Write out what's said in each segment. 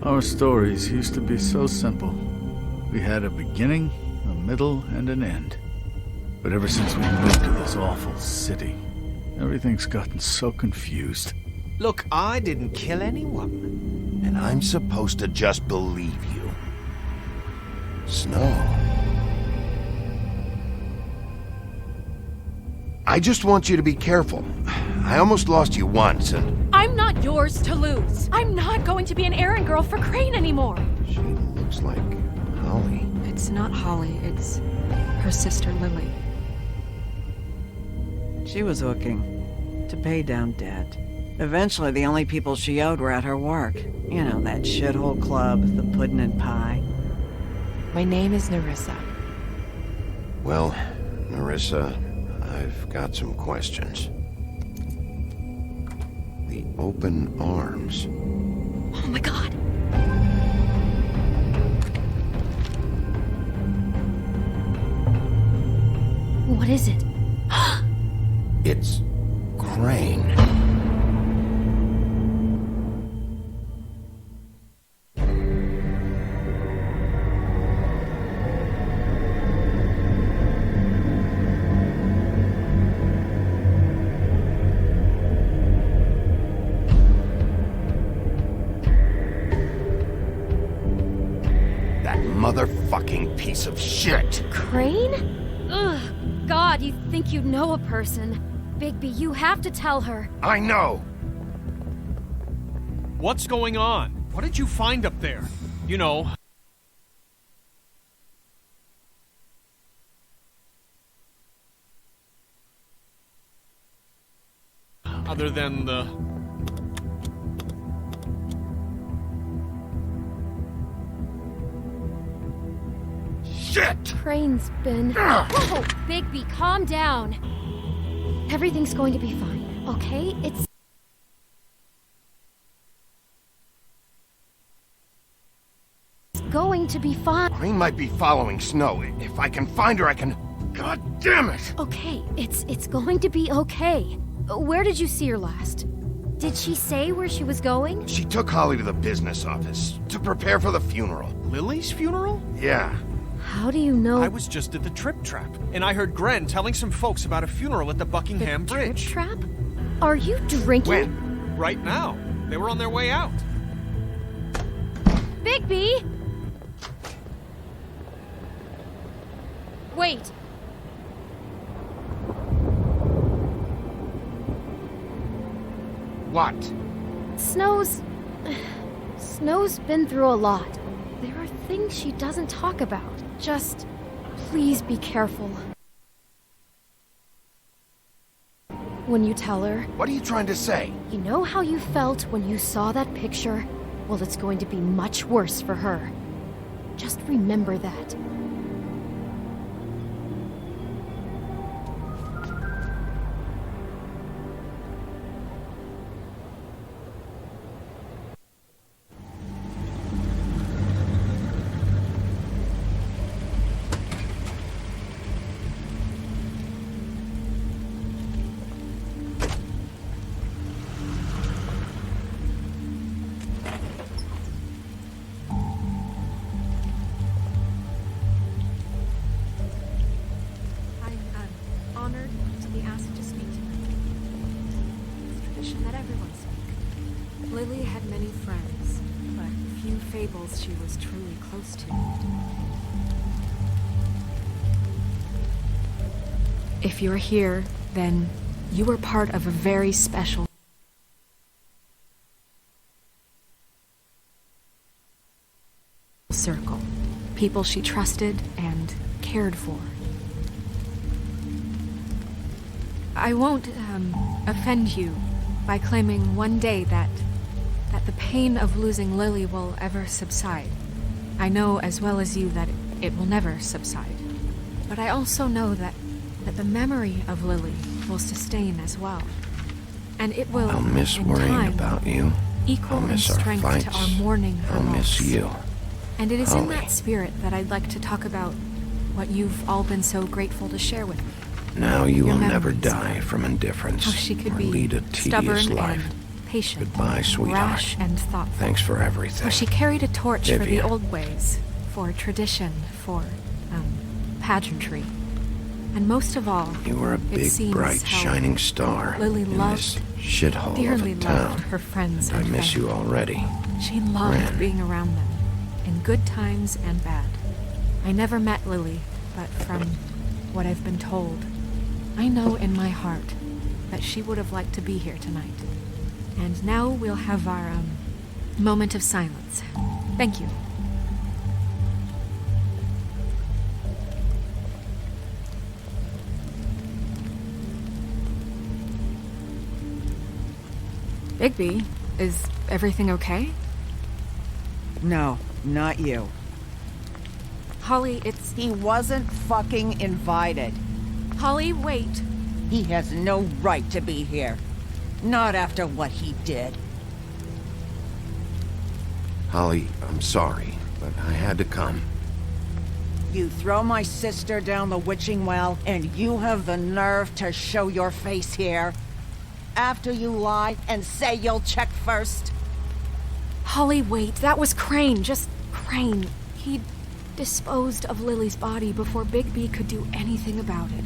Our stories used to be so simple. We had a beginning, a middle, and an end. But ever since we moved to this awful city, everything's gotten so confused. Look, I didn't kill anyone. And I'm supposed to just believe you. Snow. I just want you to be careful. I almost lost you once, and... I'm not yours to lose. I'm not going to be an errand girl for Crane anymore. She looks like Holly. It's not Holly, it's her sister Lily. She was looking to pay down debt. Eventually, the only people she owed were at her work. You know, that shithole club, the pudding and pie. My name is Nerissa. Well, Nerissa, I've got some questions. The open arms. Oh my god. What is it? It's Crane. That motherfucking piece of shit. Crane? Ugh. God, you think you know a person. Bigby, you have to tell her. I know. What's going on? What did you find up there? You know... Other than the... Shit! Crane's been... Whoa! Bigby, calm down. Everything's going to be fine, okay? It's going to be fine. Crane might be following Snow. If I can find her, I can... God damn it! Okay, it's going to be okay. Where did you see her last? Did she say where she was going? She took Holly to the business office to prepare for the funeral. Lily's funeral? Yeah. How do you know? I was just at the Trip Trap, and I heard Gren telling some folks about a funeral at the Buckingham Bridge. Trip Trap? Are you drinking? When? Right now. They were on their way out. Bigby! Wait. What? Snow's been through a lot. There are things she doesn't talk about. Just, please be careful. When you tell her. What are you trying to say? You know how you felt when you saw that picture? Well, it's going to be much worse for her. Just remember that. Lily had many friends, but few fables she was truly close to. If you're here, then you were part of a very special circle. People she trusted and cared for. I won't offend you by claiming one day that the pain of losing Lily will ever subside. I know as well as you that it will never subside. But I also know that the memory of Lily will sustain as well. And it will, I'll miss in worrying time, about you. equal I'll in miss our strength fights. to our mourning her I'll miss loss. you. And it is in Holly. that spirit that I'd like to talk about what you've all been so grateful to share with me. Now you Your will never memories. die from indifference How she could or be lead a tedious stubborn life. and patient, Goodbye, sweetheart. rash and thoughtful. Thanks for everything. How she carried a torch for the Vivian. old ways, for tradition, for, pageantry. And most of all, You were a it big, seems bright, how shining star Lily in loved, this shithole of dearly a loved town. her friends I and miss you family. already. She loved Ren. being around them, in good times and bad. I never met Lily, but from what I've been told, I know in my heart that she would have liked to be here tonight. And now we'll have our, moment of silence. Thank you. Bigby, is everything okay? No, not you. Holly, it's... He wasn't fucking invited. Holly, wait. He has no right to be here. Not after what he did. Holly, I'm sorry, but I had to come. You throw my sister down the witching well, and you have the nerve to show your face here? After you lie and say you'll check first? Holly, wait. That was Crane. Just Crane. He disposed of Lily's body before Bigby could do anything about it.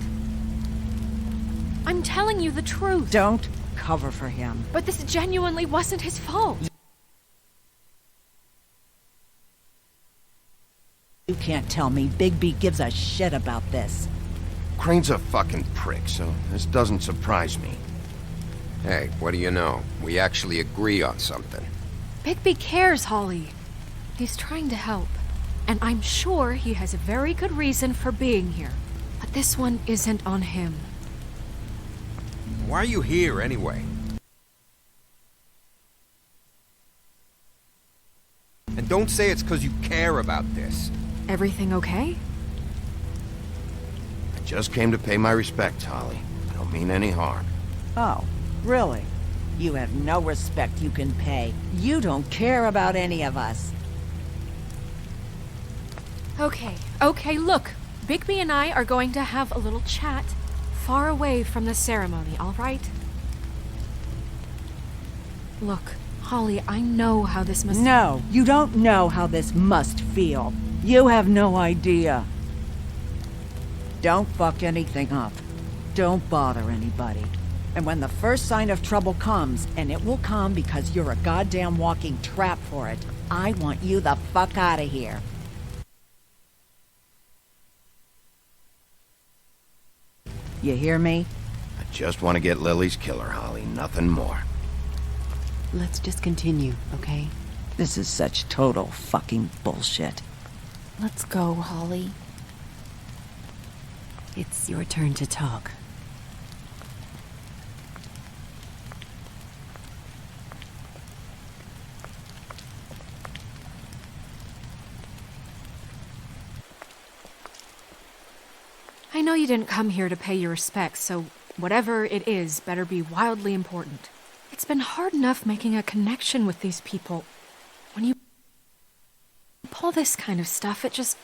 I'm telling you the truth. Don't cover for him. But this genuinely wasn't his fault. You can't tell me Bigby gives a shit about this. Crane's a fucking prick, so this doesn't surprise me. Hey, what do you know? We actually agree on something. Bigby cares, Holly. He's trying to help. And I'm sure he has a very good reason for being here. But this one isn't on him. Why are you here, anyway? And don't say it's because you care about this. Everything okay? I just came to pay my respects, Holly. I don't mean any harm. Oh, really? You have no respect you can pay. You don't care about any of us. Okay, look. Bigby and I are going to have a little chat far away from the ceremony, all right? Look, Holly, I know how this must... No, you don't know how this must feel. You have no idea. Don't fuck anything up. Don't bother anybody. And when the first sign of trouble comes, and it will come because you're a goddamn walking trap for it, I want you the fuck out of here. You hear me? I just want to get Lily's killer, Holly. Nothing more. Let's just continue, okay? This is such total fucking bullshit. Let's go, Holly. It's your turn to talk. I know you didn't come here to pay your respects, so whatever it is better be wildly important. It's been hard enough making a connection with these people. When you pull this kind of stuff, it just...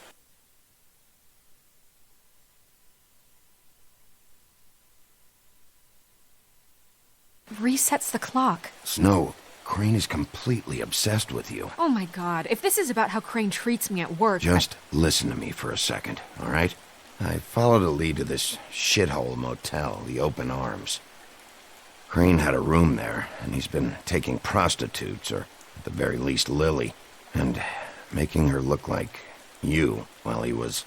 resets the clock. Snow, Crane is completely obsessed with you. Oh my god, if this is about how Crane treats me at work... Just listen to me for a second, all right? I followed a lead to this shithole motel, the Open Arms. Crane had a room there, and he's been taking prostitutes, or at the very least Lily, and making her look like you while he was,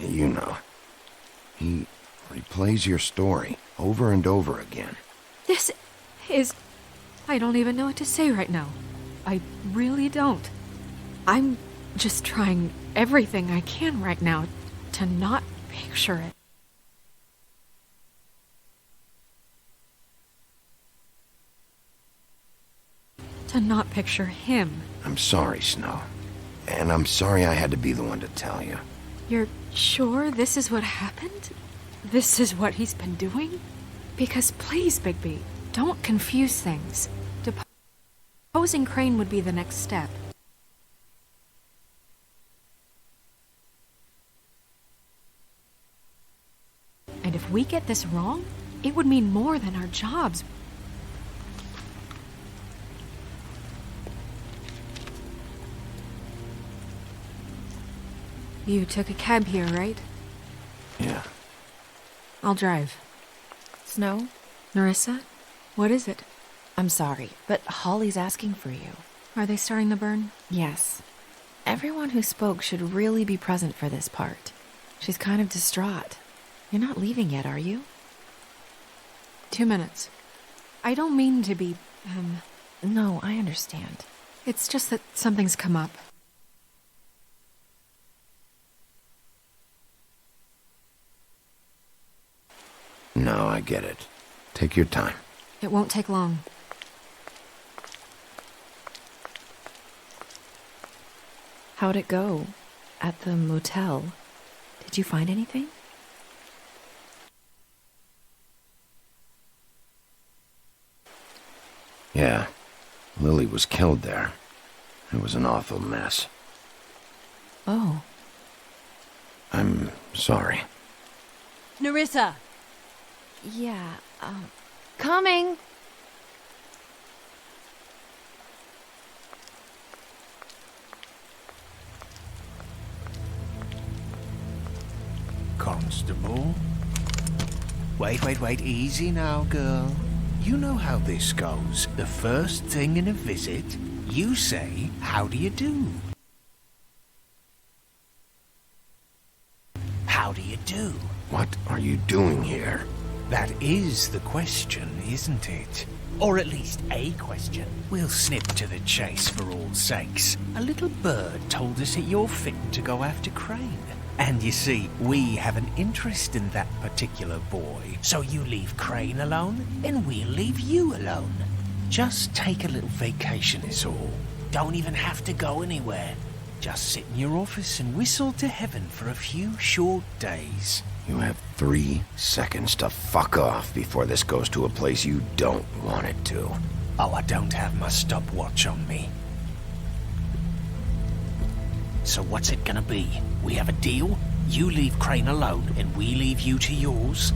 you know. He replays your story over and over again. This is... I don't even know what to say right now. I really don't. I'm just trying everything I can right now to not picture it. To not picture him. I'm sorry, Snow. And I'm sorry I had to be the one to tell you. You're sure this is what happened? This is what he's been doing? Because please, Bigby, don't confuse things. Deposing Crane would be the next step. And if we get this wrong, it would mean more than our jobs. You took a cab here, right? Yeah. I'll drive. Snow? Narissa, what is it? I'm sorry, but Holly's asking for you. Are they starting the burn? Yes. Everyone who spoke should really be present for this part. She's kind of distraught. You're not leaving yet, are you? 2 minutes. I don't mean to be, No, I understand. It's just that something's come up. No, I get it. Take your time. It won't take long. How'd it go? At the motel? Did you find anything? Yeah. Lily was killed there. It was an awful mess. Oh. I'm sorry. Narissa! Yeah, coming! Constable? Wait, easy now, girl. You know how this goes. The first thing in a visit, you say, how do you do? How do you do? What are you doing here? That is the question, isn't it? Or at least a question. We'll snip to the chase for all sakes. A little bird told us that you're fitting to go after Crane. And you see, we have an interest in that particular boy. So you leave Crane alone, and we'll leave you alone. Just take a little vacation is all. Don't even have to go anywhere. Just sit in your office and whistle to heaven for a few short days. You have 3 seconds to fuck off before this goes to a place you don't want it to. Oh, I don't have my stopwatch on me. So what's it gonna be? We have a deal? You leave Crane alone, and we leave you to yours?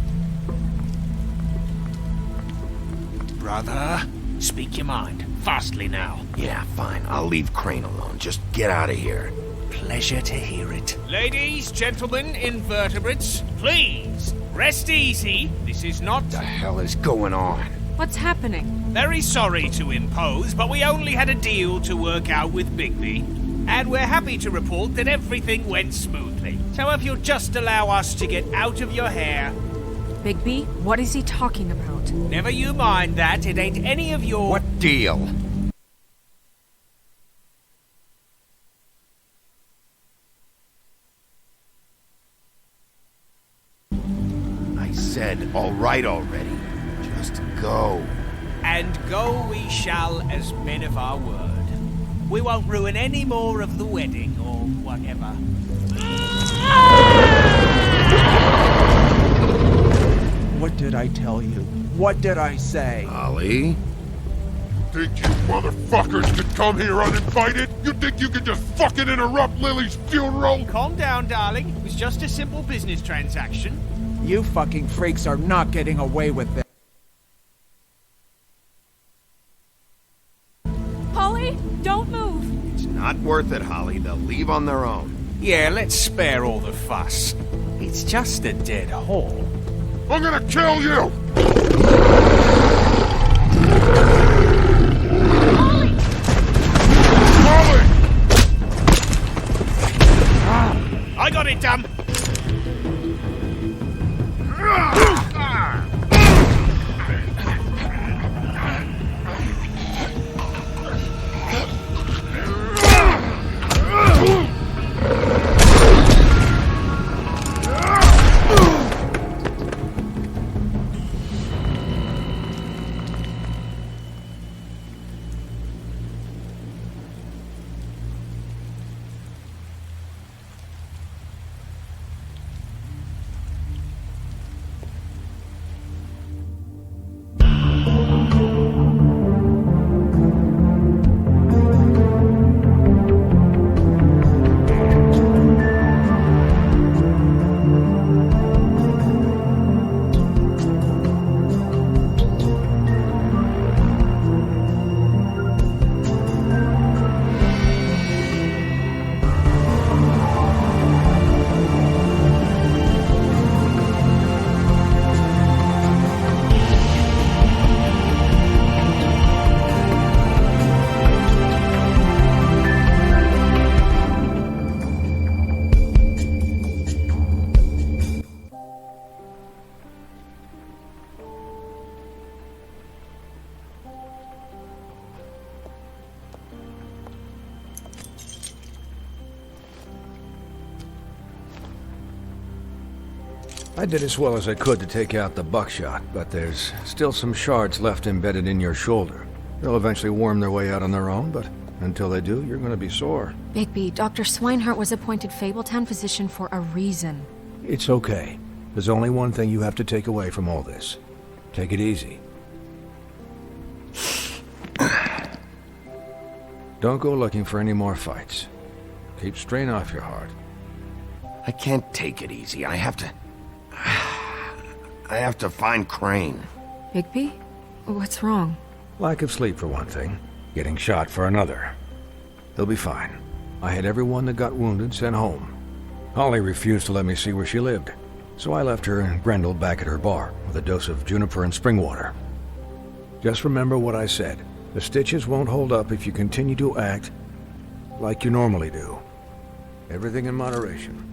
Brother, speak your mind. Fastly now. Yeah, fine. I'll leave Crane alone. Just get out of here. Pleasure to hear it. Ladies, gentlemen, invertebrates, please, rest easy. This is not... What the hell is going on? What's happening? Very sorry to impose, but we only had a deal to work out with Bigby. And we're happy to report that everything went smoothly. So if you'll just allow us to get out of your hair... Bigby, what is he talking about? Never you mind that, it ain't any of your... What deal? I said, all right already. Just go. And go we shall as men of our word. We won't ruin any more of the wedding or whatever. What did I tell you? What did I say? Ollie? Think you motherfuckers could come here uninvited? You think you could just fucking interrupt Lily's funeral? Calm down, darling. It was just a simple business transaction. You fucking freaks are not getting away with this. Holly, don't move! It's not worth it, Holly. They'll leave on their own. Yeah, let's spare all the fuss. It's just a dead hall. I'm gonna kill you! Holly! I got it, damn! I did as well as I could to take out the buckshot, but there's still some shards left embedded in your shoulder. They'll eventually worm their way out on their own, but until they do, you're gonna be sore. Bigby, Dr. Swinehart was appointed Fabletown physician for a reason. It's okay. There's only one thing you have to take away from all this. Take it easy. Don't go looking for any more fights. Keep strain off your heart. I can't take it easy. I have to find Crane. Bigby? What's wrong? Lack of sleep for one thing. Getting shot for another. He'll be fine. I had everyone that got wounded sent home. Holly refused to let me see where she lived, so I left her and Grendel back at her bar with a dose of juniper and spring water. Just remember what I said. The stitches won't hold up if you continue to act like you normally do. Everything in moderation.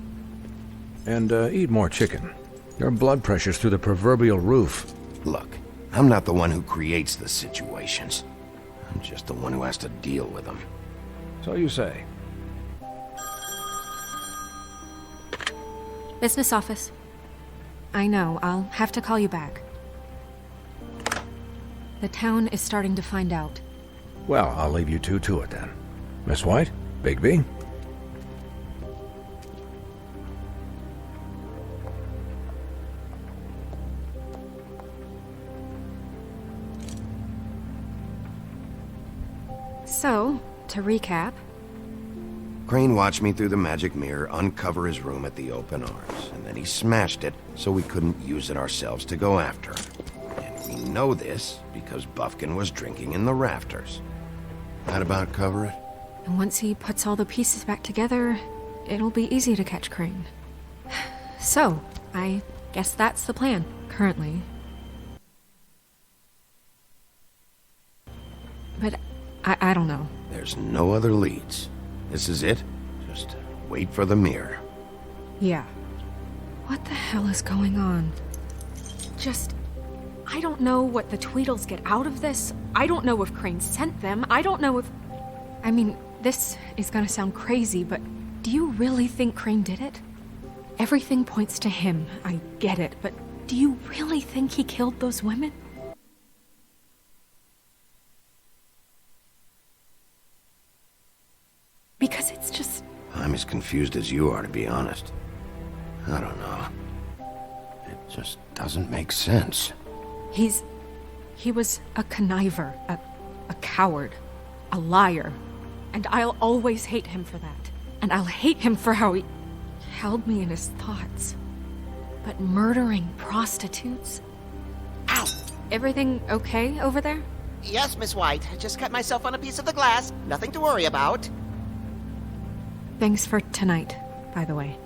And eat more chicken. Your blood pressure's through the proverbial roof. Look, I'm not the one who creates the situations. I'm just the one who has to deal with them. So you say. Business office. I know, I'll have to call you back. The town is starting to find out. Well, I'll leave you two to it then. Miss White? Bigby? So, to recap... Crane watched me through the magic mirror uncover his room at the open arms, and then he smashed it so we couldn't use it ourselves to go after him. And we know this because Buffkin was drinking in the rafters. That about cover it? And once he puts all the pieces back together, it'll be easy to catch Crane. So, I guess that's the plan, currently. But I don't know. There's no other leads. This is it. Just wait for the mirror. Yeah. What the hell is going on? I don't know what the Tweedles get out of this. I don't know if Crane sent them. I don't know if... I mean, this is gonna sound crazy, but do you really think Crane did it? Everything points to him. I get it, but do you really think he killed those women? Because it's just... I'm as confused as you are, to be honest. I don't know. It just doesn't make sense. He was a conniver, a coward, a liar. And I'll always hate him for that. And I'll hate him for how he held me in his thoughts. But murdering prostitutes? Ow! Everything okay over there? Yes, Miss White. I just cut myself on a piece of the glass. Nothing to worry about. Thanks for tonight, by the way.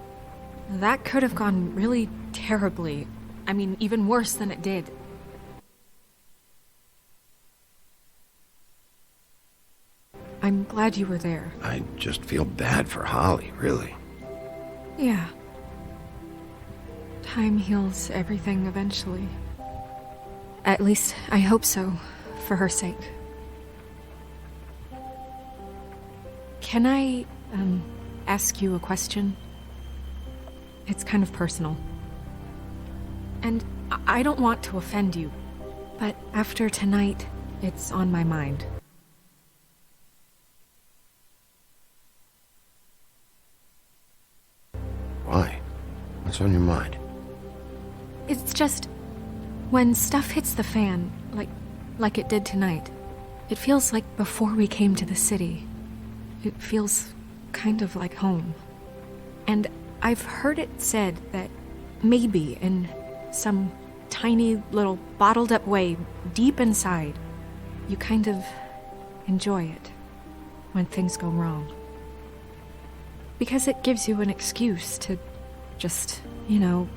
That could have gone really terribly. I mean, even worse than it did. I'm glad you were there. I just feel bad for Holly, really. Yeah. Time heals everything eventually. At least, I hope so, for her sake. Can I, ask you a question? It's kind of personal. And I don't want to offend you, but after tonight, it's on my mind. Why? What's on your mind? It's just... when stuff hits the fan, like it did tonight, it feels like before we came to the city. It feels kind of like home. And I've heard it said that maybe in some tiny little bottled up way deep inside, you kind of enjoy it when things go wrong. Because it gives you an excuse to just, you know...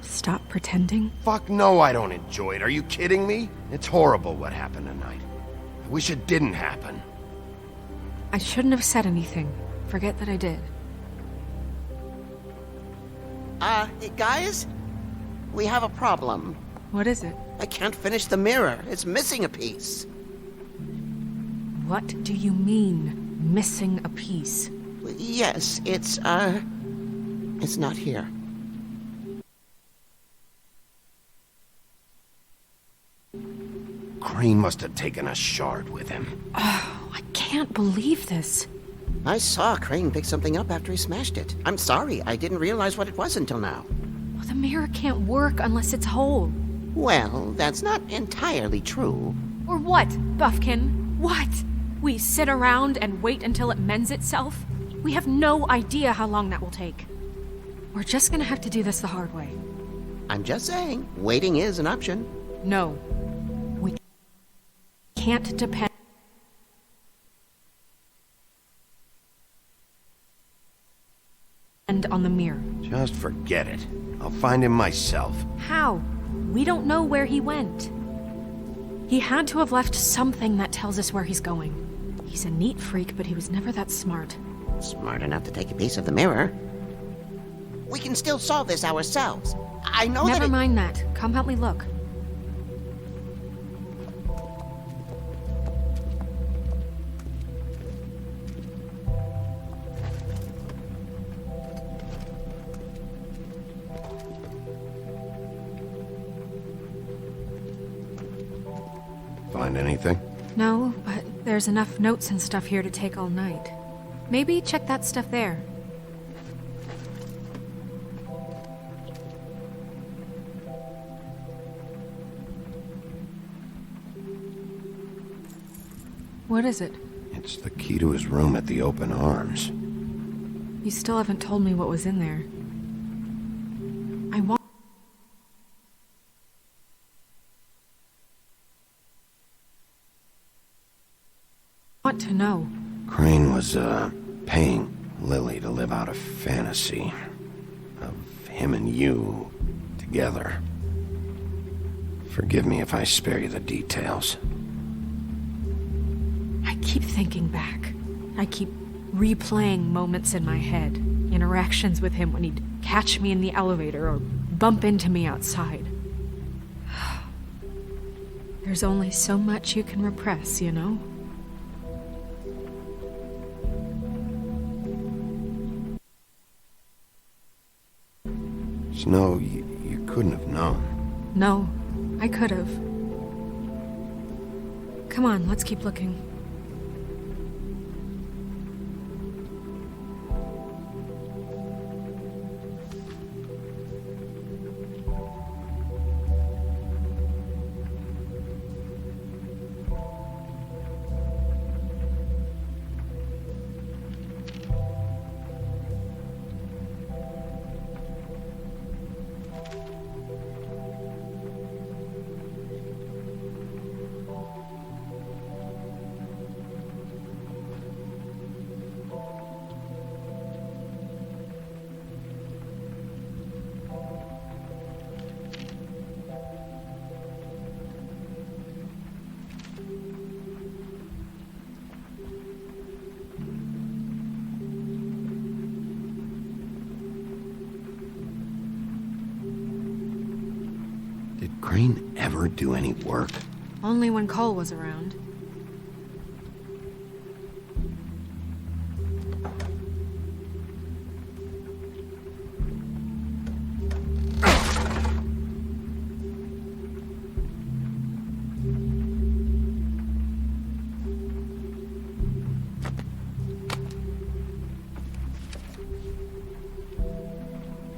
stop pretending? Fuck no, I don't enjoy it. Are you kidding me? It's horrible what happened tonight. I wish it didn't happen. I shouldn't have said anything. Forget that I did. Guys? We have a problem. What is it? I can't finish the mirror. It's missing a piece. What do you mean, missing a piece? Yes, it's not here. Crane must have taken a shard with him. Oh, I can't believe this. I saw Crane pick something up after he smashed it. I'm sorry, I didn't realize what it was until now. Well, the mirror can't work unless it's whole. Well, that's not entirely true. Or what, Buffkin? What? We sit around and wait until it mends itself? We have no idea how long that will take. We're just gonna have to do this the hard way. I'm just saying, waiting is an option. No. We can't depend on the mirror. Just forget it. I'll find him myself. How? We don't know where he went. He had to have left something that tells us where he's going. He's a neat freak, but he was never that smart. Smart enough to take a piece of the mirror. We can still solve this ourselves. I know Never mind that. Come help me look. Find anything? No, but there's enough notes and stuff here to take all night. Maybe check that stuff there. What is it? It's the key to his room at the Open Arms. You still haven't told me what was in there. I want to know. Crane was, paying Lily to live out a fantasy of him and you together. Forgive me if I spare you the details. I keep thinking back. I keep replaying moments in my head. Interactions with him when he'd catch me in the elevator or bump into me outside. There's only so much you can repress, you know? Snow, you couldn't have known. No, I could have. Come on, let's keep looking. Did Crane ever do any work? Only when Cole was around.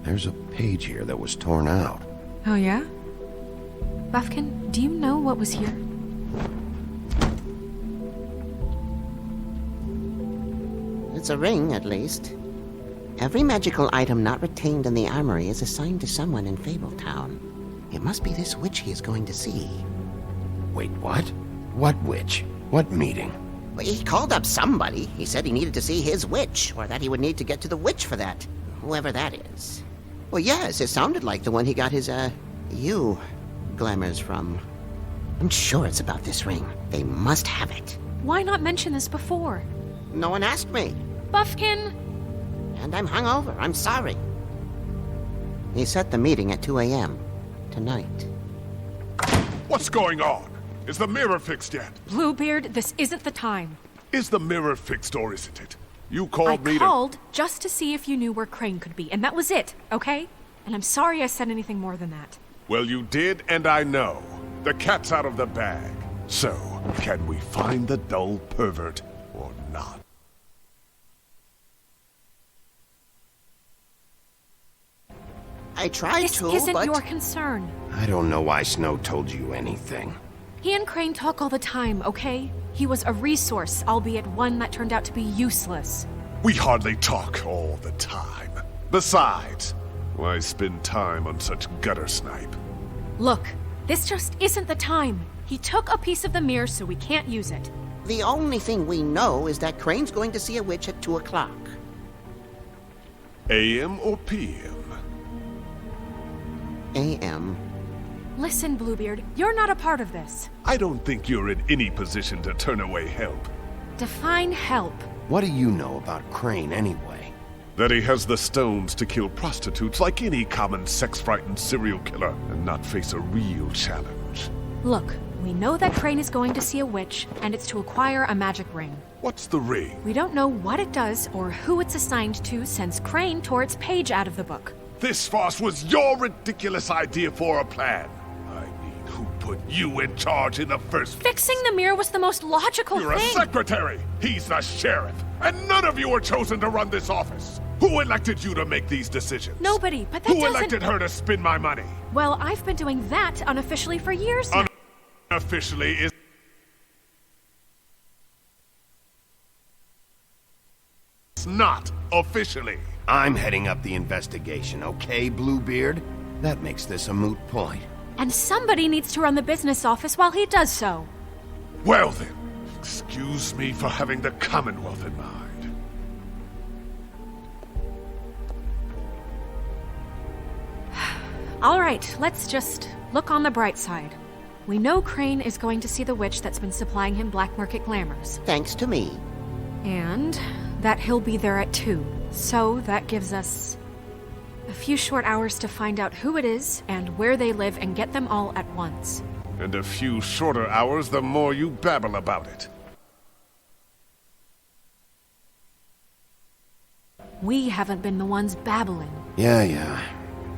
There's a page here that was torn out. Oh, yeah? Buffkin, do you know what was here? It's a ring, at least. Every magical item not retained in the armory is assigned to someone in Fabletown. It must be this witch he is going to see. Wait, what? What witch? What meeting? Well, he called up somebody. He said he needed to see his witch, or that he would need to get to the witch for that. Whoever that is. Well, yes, it sounded like the one he got his, you glamours from. I'm sure it's about this ring. They must have it. Why not mention this before? No one asked me. Buffkin! And I'm hungover. I'm sorry. He set the meeting at 2 a.m. tonight. What's going on? Is the mirror fixed yet? Bluebeard, this isn't the time. Is the mirror fixed or isn't it? You called me I called just to see if you knew where Crane could be, and that was it, okay? And I'm sorry I said anything more than that. Well, you did, and I know. The cat's out of the bag. So, can we find the dull pervert or not? I tried This to, isn't but... your concern. I don't know why Snow told you anything. He and Crane talk all the time, okay? He was a resource, albeit one that turned out to be useless. We hardly talk all the time. Besides, why spend time on such gutter snipe? Look, this just isn't the time. He took a piece of the mirror, so we can't use it. The only thing we know is that Crane's going to see a witch at 2 o'clock. AM or PM? AM. Listen, Bluebeard, you're not a part of this. I don't think you're in any position to turn away help. Define help. What do you know about Crane anyway? That he has the stones to kill prostitutes like any common sex-frightened serial killer and not face a real challenge. Look, we know that Crane is going to see a witch, and it's to acquire a magic ring. What's the ring? We don't know what it does or who it's assigned to since Crane tore its page out of the book. This farce was your ridiculous idea for a plan. I mean, who put you in charge in the first place? Fixing the mirror was the most logical You're thing. a secretary! He's the sheriff! And none of you were chosen to run this office! Who elected you to make these decisions? Nobody, but that Who doesn't... elected her to spend my money? Well, I've been doing that unofficially for years now. Unofficially is... not officially. I'm heading up the investigation, okay, Bluebeard? That makes this a moot point. And somebody needs to run the business office while he does so. Well then, excuse me for having the Commonwealth in mind. All right, let's just look on the bright side. We know Crane is going to see the witch that's been supplying him black market glamours. Thanks to me. And that he'll be there at 2. So that gives us a few short hours to find out who it is and where they live and get them all at once. And a few shorter hours the more you babble about it. We haven't been the ones babbling. Yeah.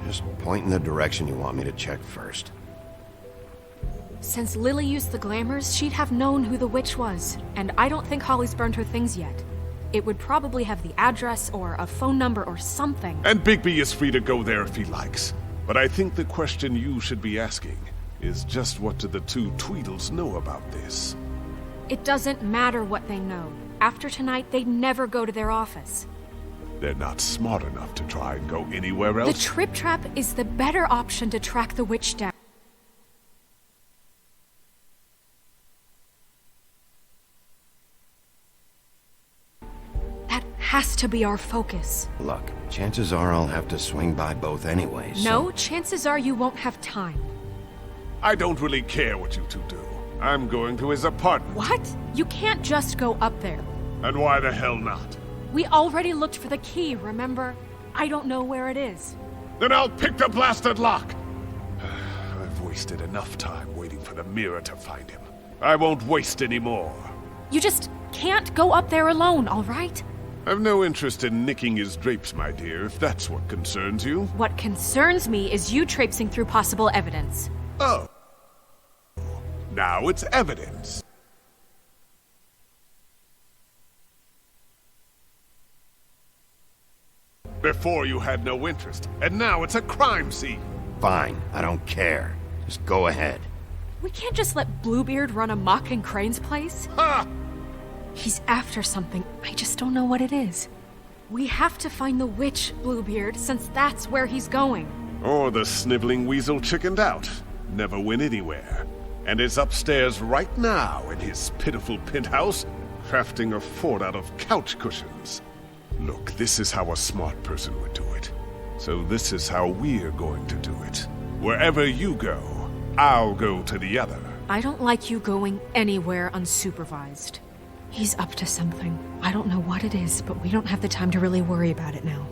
Just point in the direction you want me to check first. Since Lily used the glamours, she'd have known who the witch was. And I don't think Holly's burned her things yet. It would probably have the address or a phone number or something. And Bigby is free to go there if he likes. But I think the question you should be asking is just what do the two Tweedles know about this? It doesn't matter what they know. After tonight, they'd never go to their office. They're not smart enough to try and go anywhere else. The Trip Trap is the better option to track the witch down. That has to be our focus. Look, chances are I'll have to swing by both anyways. No, chances are you won't have time. I don't really care what you two do. I'm going to his apartment. What? You can't just go up there. And why the hell not? We already looked for the key, remember? I don't know where it is. Then I'll pick the blasted lock! I've wasted enough time waiting for the mirror to find him. I won't waste any more. You just can't go up there alone, all right? I've no interest in nicking his drapes, my dear, if that's what concerns you. What concerns me is you traipsing through possible evidence. Oh. Now it's evidence. Before you had no interest, and now it's a crime scene. Fine, I don't care. Just go ahead. We can't just let Bluebeard run amok in Crane's place. Ha! He's after something. I just don't know what it is. We have to find the witch, Bluebeard, since that's where he's going. Or the sniveling weasel chickened out. Never went anywhere. And is upstairs right now in his pitiful penthouse, crafting a fort out of couch cushions. Look, this is how a smart person would do it. So this is how we're going to do it. Wherever you go, I'll go to the other. I don't like you going anywhere unsupervised. He's up to something. I don't know what it is, but we don't have the time to really worry about it now.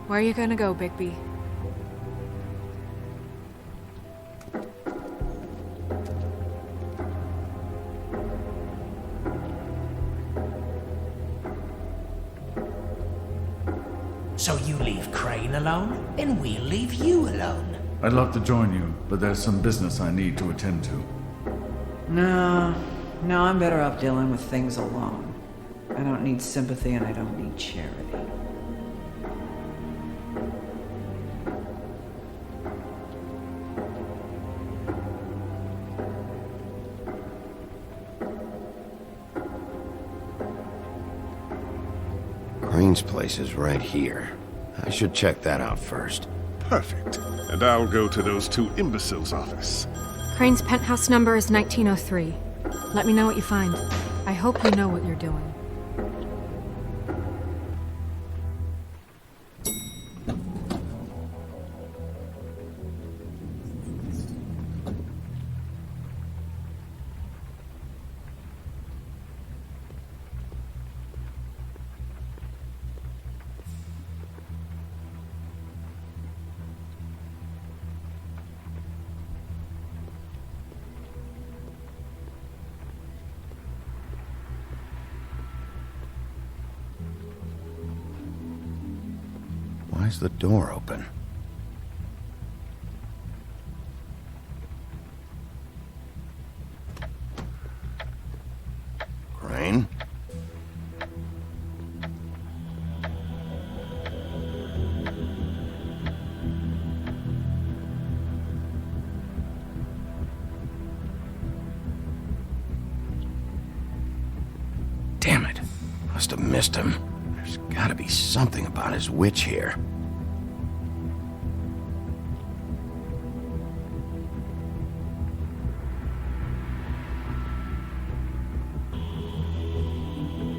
Where are you gonna go, Bigby? So you leave Crane alone, and we'll leave you alone. I'd love to join you, but there's some business I need to attend to. No, I'm better off dealing with things alone. I don't need sympathy and I don't need charity. Crane's place is right here. I should check that out first. Perfect. And I'll go to those two imbeciles' office. Crane's penthouse number is 1903. Let me know what you find. I hope you know what you're doing. Why's the door open? Crane? Damn it. Must have missed him. There's gotta be something about his witch here.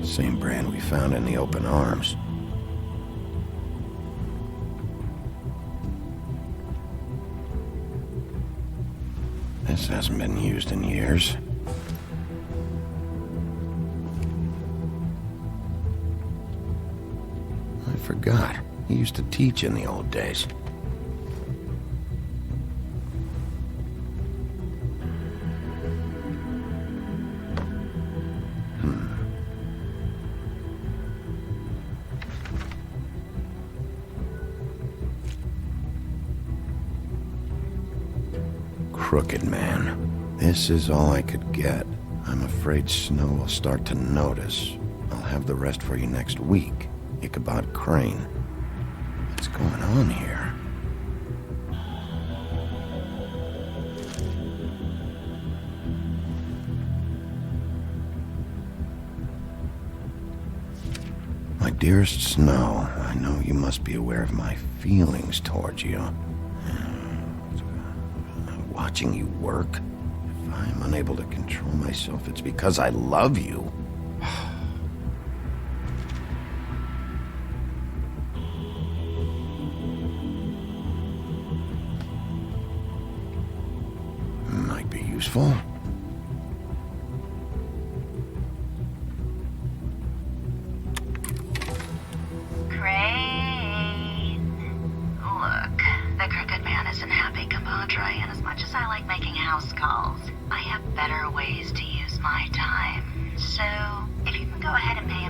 Same brand we found in the open arms. This hasn't been used in years. I forgot. He used to teach in the old days. Crooked man. This is all I could get. I'm afraid Snow will start to notice. I'll have the rest for you next week. Ichabod Crane. What's going on here? My dearest Snow, I know you must be aware of my feelings towards you. Watching you work. If I'm unable to control myself, it's because I love you. Might be useful.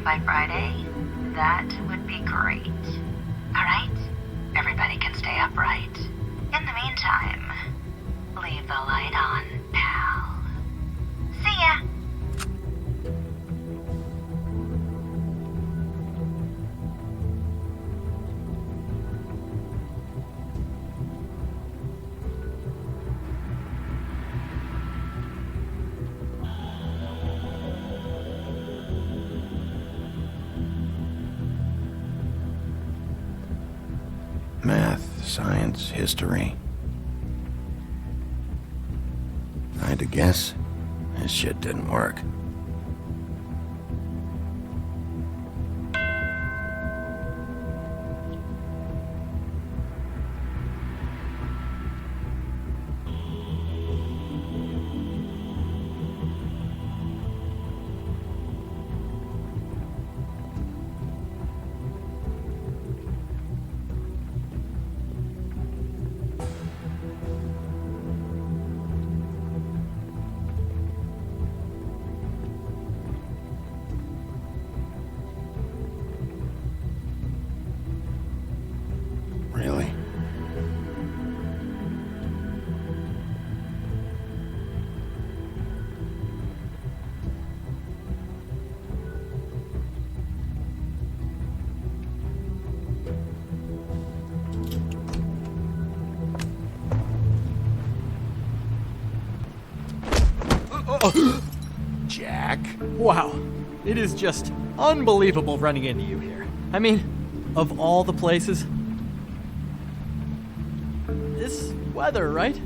By Friday, that would be great. Alright? Everybody can stay upright. In the meantime, leave the light on, pal. See ya! Math, science, history. I had to guess. This shit didn't work. Jack? Wow. It is just unbelievable running into you here. I mean, of all the places. This weather, right?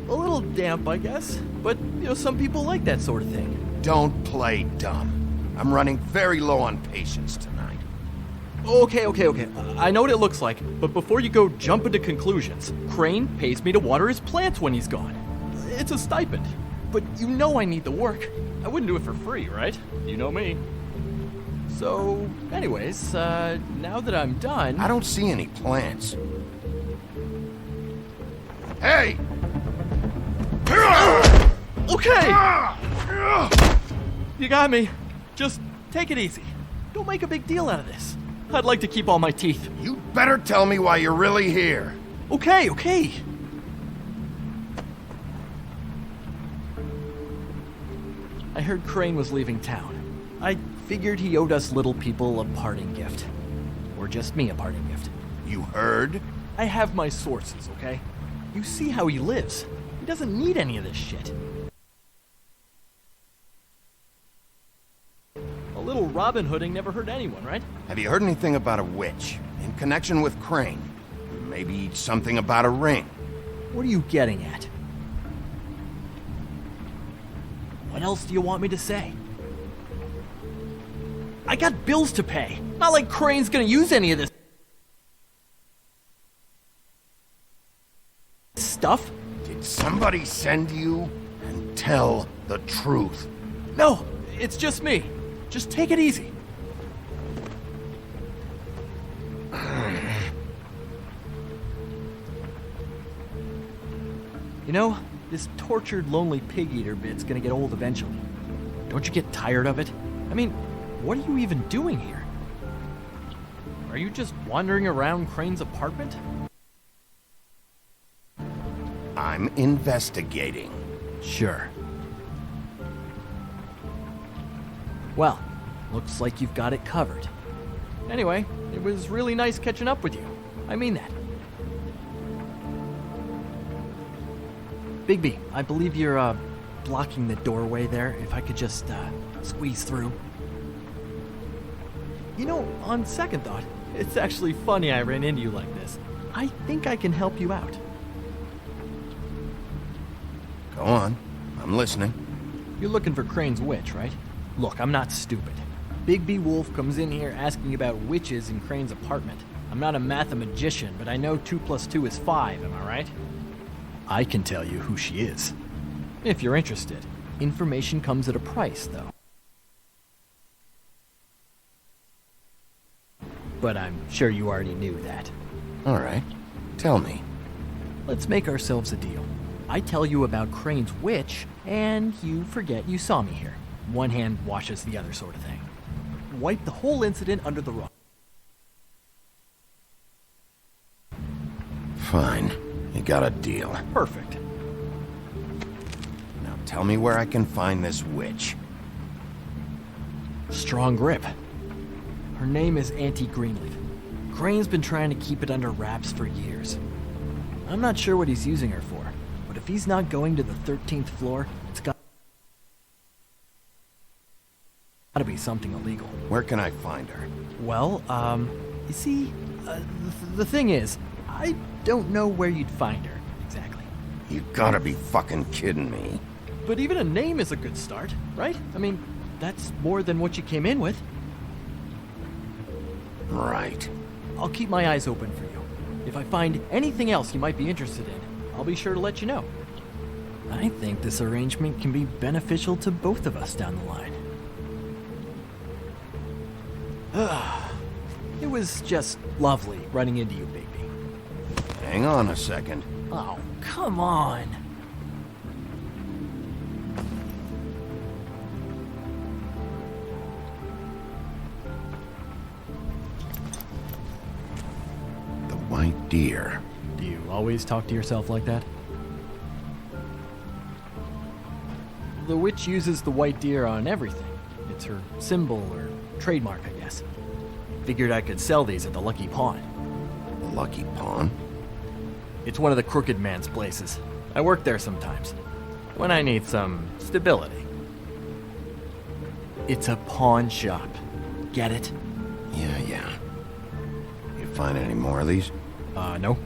A little damp, I guess. But, some people like that sort of thing. Don't play dumb. I'm running very low on patience tonight. Okay. I know what it looks like, but before you go jumping to conclusions, Crane pays me to water his plants when he's gone. It's a stipend. But I need the work. I wouldn't do it for free, right? You know me. So, anyways, now that I'm done... I don't see any plants. Hey! Okay! You got me. Just take it easy. Don't make a big deal out of this. I'd like to keep all my teeth. You better tell me why you're really here. Okay. I heard Crane was leaving town. I figured he owed us little people a parting gift. Or just me a parting gift. You heard? I have my sources, okay? You see how he lives. He doesn't need any of this shit. A little Robin Hooding never hurt anyone, right? Have you heard anything about a witch in connection with Crane? Maybe something about a ring? What are you getting at? What else do you want me to say? I got bills to pay. Not like Crane's gonna use any of this stuff. Did somebody send you? And tell the truth. No, it's just me. Just take it easy. This tortured, lonely pig-eater bit's gonna get old eventually. Don't you get tired of it? I mean, what are you even doing here? Are you just wandering around Crane's apartment? I'm investigating. Sure. Well, looks like you've got it covered. Anyway, it was really nice catching up with you. I mean that. Bigby, I believe you're, blocking the doorway there. If I could just, squeeze through. On second thought, it's actually funny I ran into you like this. I think I can help you out. Go on. I'm listening. You're looking for Crane's witch, right? Look, I'm not stupid. Bigby Wolf comes in here asking about witches in Crane's apartment. I'm not a mathematician, but I know 2 + 2 is 5, am I right? I can tell you who she is. If you're interested. Information comes at a price, though. But I'm sure you already knew that. All right. Tell me. Let's make ourselves a deal. I tell you about Crane's witch, and you forget you saw me here. One hand washes the other sort of thing. Wipe the whole incident under the rug. Fine. You got a deal. Perfect. Now tell me where I can find this witch. Strong grip. Her name is Auntie Greenleaf. Crane's been trying to keep it under wraps for years. I'm not sure what he's using her for, but if he's not going to the 13th floor, it's gotta be something illegal. Where can I find her? Well, you see, the thing is, I don't know where you'd find her, exactly. You gotta be fucking kidding me. But even a name is a good start, right? I mean, that's more than what you came in with. Right. I'll keep my eyes open for you. If I find anything else you might be interested in, I'll be sure to let you know. I think this arrangement can be beneficial to both of us down the line. It was just lovely running into you, Bigby. Hang on a second. Oh, come on. The white deer. Do you always talk to yourself like that? The witch uses the white deer on everything. It's her symbol or trademark, I guess. Figured I could sell these at the Lucky Pawn. The Lucky Pawn? It's one of the crooked man's places. I work there sometimes. when I need some stability. It's a pawn shop. Get it? Yeah. You find any more of these? No.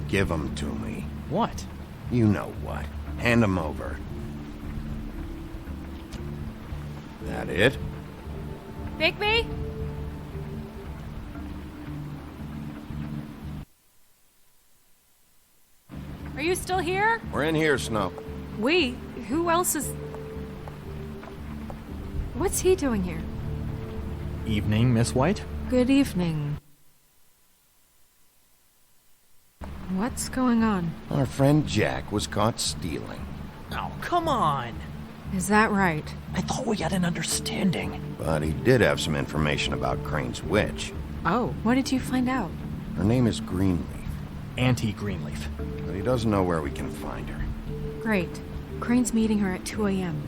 Give them to me. What? You know what. Hand them over. That it? Bigby? Are you still here? We're in here, Snow. We? Who else is... What's he doing here? Evening, Miss White? Good evening. What's going on? Our friend Jack was caught stealing. Oh, come on! Is that right? I thought we had an understanding. But he did have some information about Crane's witch. Oh, what did you find out? Her name is Greenleaf. Auntie Greenleaf. But he doesn't know where we can find her. Great. Crane's meeting her at 2 a.m.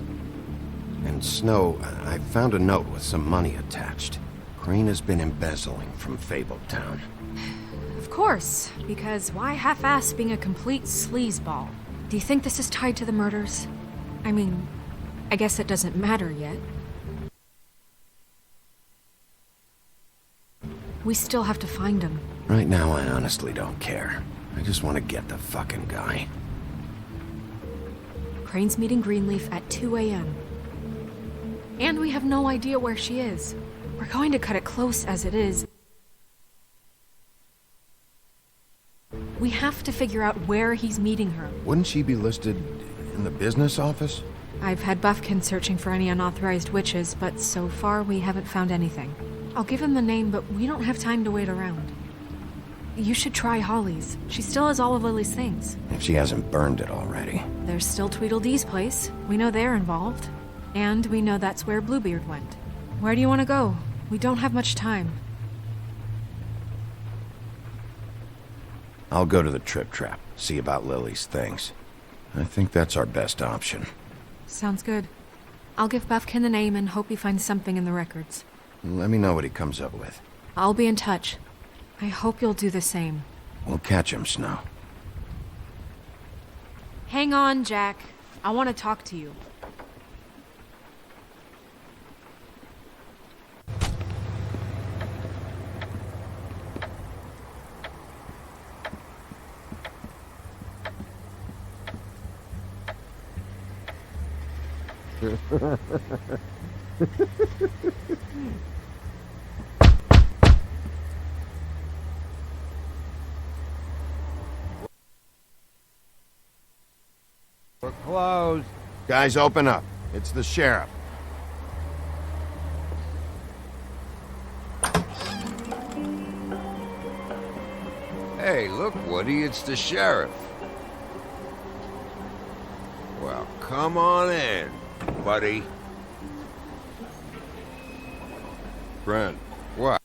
And Snow, I found a note with some money attached. Crane has been embezzling from Fabletown. Of course, because why half-ass being a complete sleazeball? Do you think this is tied to the murders? I mean, I guess it doesn't matter yet. We still have to find him. Right now, I honestly don't care. I just want to get the fucking guy. Crane's meeting Greenleaf at 2 a.m. And we have no idea where she is. We're going to cut it close as it is. We have to figure out where he's meeting her. Wouldn't she be listed in the business office? I've had Buffkin searching for any unauthorized witches, but so far we haven't found anything. I'll give him the name, but we don't have time to wait around. You should try Holly's. She still has all of Lily's things. If she hasn't burned it already. There's still Tweedledee's place. We know they're involved. And we know that's where Bluebeard went. Where do you want to go? We don't have much time. I'll go to the Trip Trap, see about Lily's things. I think that's our best option. Sounds good. I'll give Buffkin the name and hope he finds something in the records. Let me know what he comes up with. I'll be in touch. I hope you'll do the same. We'll catch him, Snow. Hang on, Jack. I want to talk to you. We're closed. Guys, open up. It's the sheriff. Hey, look, Woody, it's the sheriff. Well, come on in, buddy. Brent. What?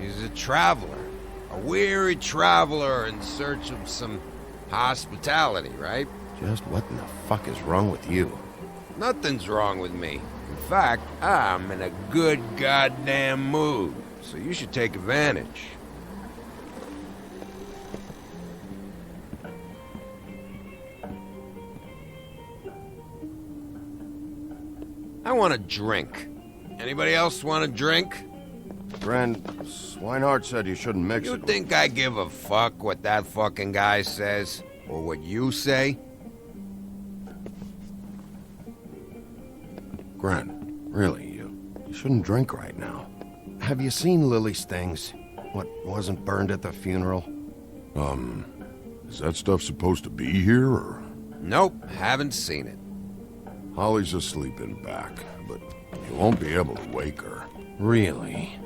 He's a traveler. A weary traveler in search of some hospitality, right? Just what in the fuck is wrong with you? Nothing's wrong with me. In fact, I'm in a good goddamn mood, so you should take advantage. I want a drink. Anybody else want a drink? Brent, Swinehart said you shouldn't mix it. You think I give a fuck what that fucking guy says? Or what you say? Grant, really, you shouldn't drink right now. Have you seen Lily's things? What wasn't burned at the funeral? Is that stuff supposed to be here, or? Nope, haven't seen it. Holly's asleep in back, but you won't be able to wake her. Really?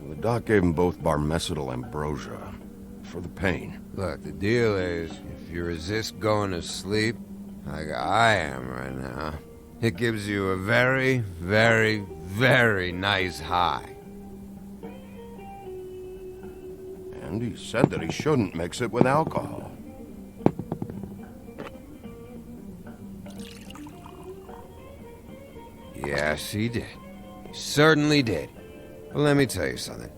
The doc gave them both Barmecidal ambrosia for the pain. Look, the deal is, if you resist going to sleep, like I am right now, it gives you a very, very, very nice high. And he said that he shouldn't mix it with alcohol. Yes, he did. He certainly did. But let me tell you something.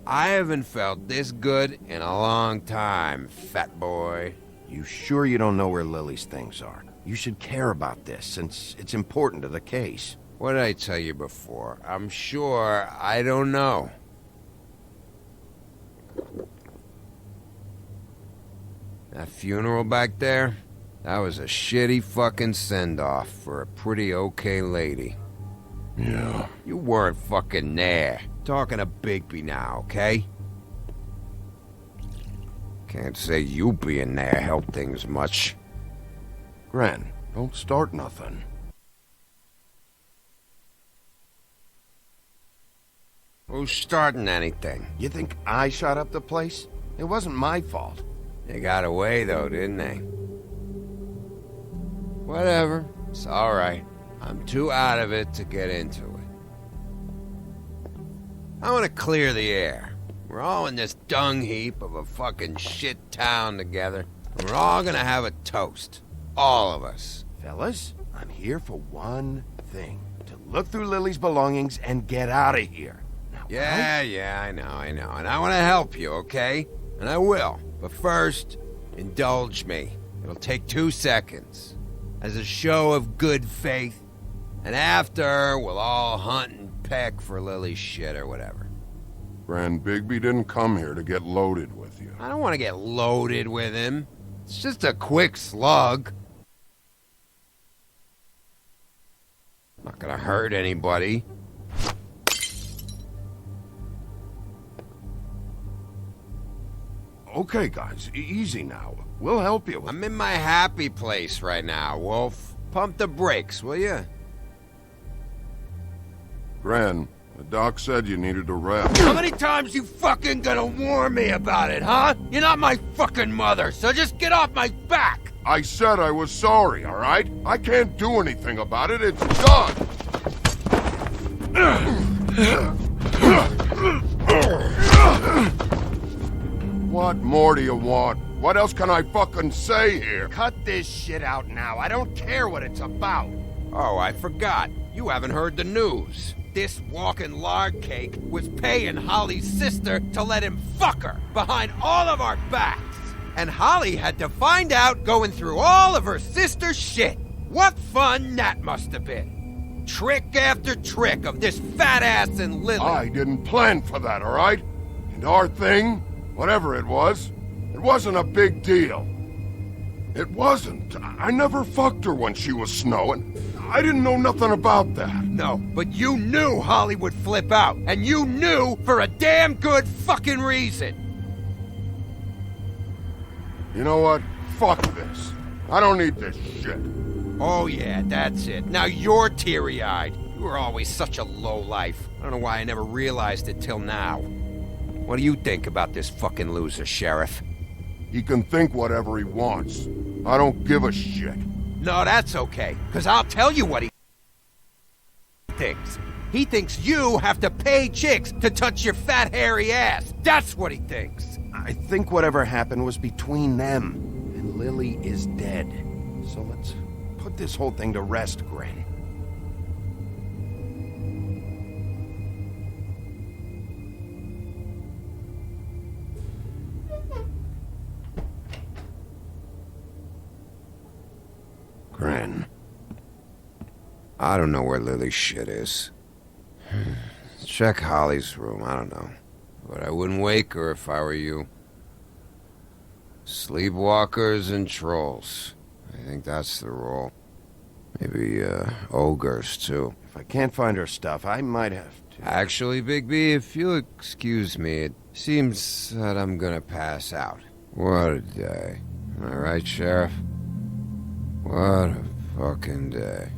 I haven't felt this good in a long time, fat boy. You sure you don't know where Lily's things are? You should care about this, since it's important to the case. What did I tell you before? I'm sure I don't know. That funeral back there? That was a shitty fucking send-off for a pretty okay lady. Yeah. You weren't fucking there. Talking to Bigby now, okay? Can't say you being there helped things much. Gren, don't start nothing. Who's starting anything? You think I shot up the place? It wasn't my fault. They got away, though, didn't they? Whatever. It's alright. I'm too out of it to get into it. I want to clear the air. We're all in this dung heap of a fucking shit town together. And we're all gonna have a toast. All of us. Fellas, I'm here for one thing. To look through Lily's belongings and get out of here. Now, Yeah, I know. And I want to help you, okay? And I will. But first, indulge me. It'll take 2 seconds. As a show of good faith. And after, we'll all hunt and peck for Lily's shit or whatever. Gren, Bigby didn't come here to get loaded with you. I don't want to get loaded with him. It's just a quick slug. Not gonna hurt anybody. Okay, guys, easy now. We'll help you. I'm in my happy place right now, Wolf. Pump the brakes, will you? Gren, the doc said you needed to rest. How many times you fucking gonna warn me about it, huh? You're not my fucking mother, so just get off my back! I said I was sorry, all right? I can't do anything about it. It's done. What more do you want? What else can I fucking say here? Cut this shit out now. I don't care what it's about. Oh, I forgot. You haven't heard the news. This walking lard cake was paying Holly's sister to let him fuck her behind all of our backs. And Holly had to find out going through all of her sister's shit. What fun that must have been. Trick after trick of this fat ass and Lily. I didn't plan for that, all right? And our thing, whatever it wasn't a big deal. It wasn't. I never fucked her when she was snowing. I didn't know nothing about that. No, but you knew Holly would flip out. And you knew for a damn good fucking reason. You know what? Fuck this. I don't need this shit. Oh yeah, that's it. Now you're teary-eyed. You were always such a lowlife. I don't know why I never realized it till now. What do you think about this fucking loser, Sheriff? He can think whatever he wants. I don't give a shit. No, that's okay, because I'll tell you what he thinks. He thinks you have to pay chicks to touch your fat, hairy ass. That's what he thinks. I think whatever happened was between them, and Lily is dead. So let's put this whole thing to rest, Gren. Gren. I don't know where Lily's shit is. Check Holly's room, I don't know. But I wouldn't wake her if I were you. Sleepwalkers and trolls. I think that's the rule. Maybe, ogres, too. If I can't find her stuff, I might have to... Actually, Bigby, if you'll excuse me, it seems that I'm gonna pass out. What a day. Am I right, Sheriff? What a fucking day.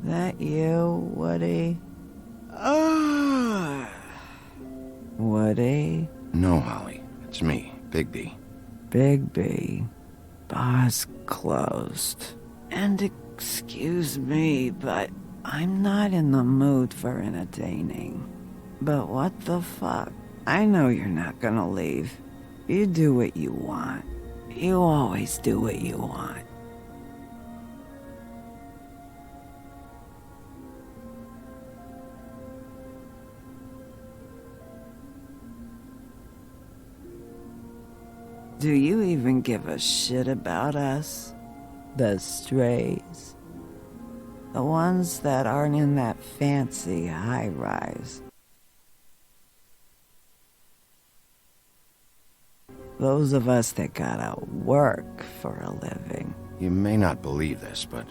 That you, Woody? Woody? No, Holly. It's me, Bigby. Bigby. Bar's closed. And excuse me, but I'm not in the mood for entertaining. But what the fuck? I know you're not gonna leave. You do what you want. You always do what you want. Do you even give a shit about us? The strays? The ones that aren't in that fancy high-rise? Those of us that gotta work for a living. You may not believe this, but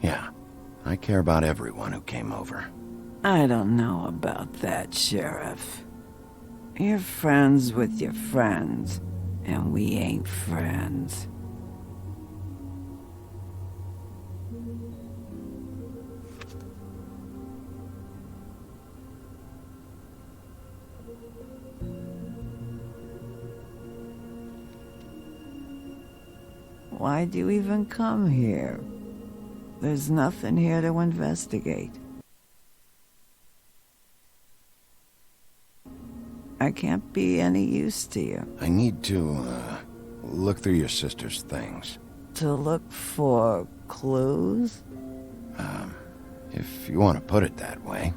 yeah, I care about everyone who came over. I don't know about that, Sheriff. You're friends with your friends. And we ain't friends. Why'd you even come here? There's nothing here to investigate. I can't be any use to you. I need to, look through your sister's things. To look for clues? If you want to put it that way.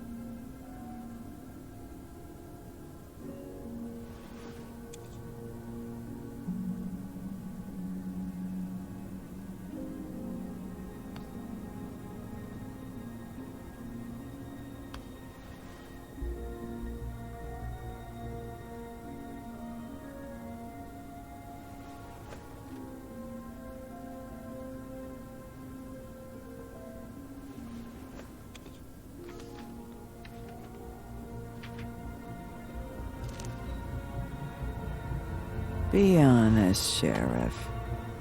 Be honest, Sheriff.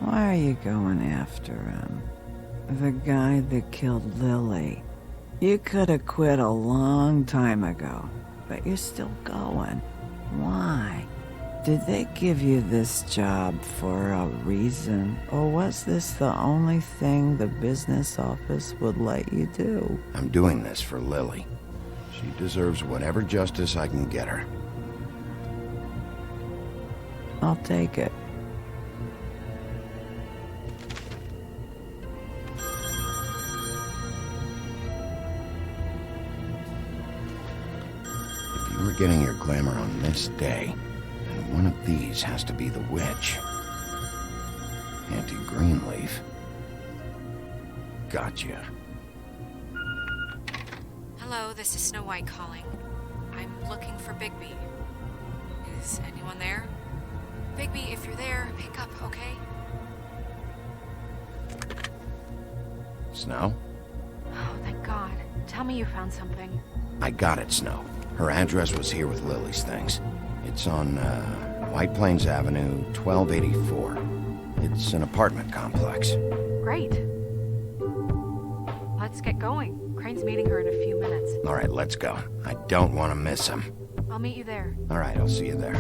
Why are you going after him? The guy that killed Lily. You could have quit a long time ago, but you're still going. Why? Did they give you this job for a reason? Or was this the only thing the business office would let you do? I'm doing this for Lily. She deserves whatever justice I can get her. I'll take it. If you were getting your glamour on this day, then one of these has to be the witch. Auntie Greenleaf. Gotcha. Hello, this is Snow White calling. I'm looking for Bigby. Is anyone there? Bigby, if you're there, pick up, okay? Snow? Oh, thank God. Tell me you found something. I got it, Snow. Her address was here with Lily's things. It's on, White Plains Avenue, 1284. It's an apartment complex. Great. Let's get going. Crane's meeting her in a few minutes. All right, let's go. I don't want to miss him. I'll meet you there. All right, I'll see you there.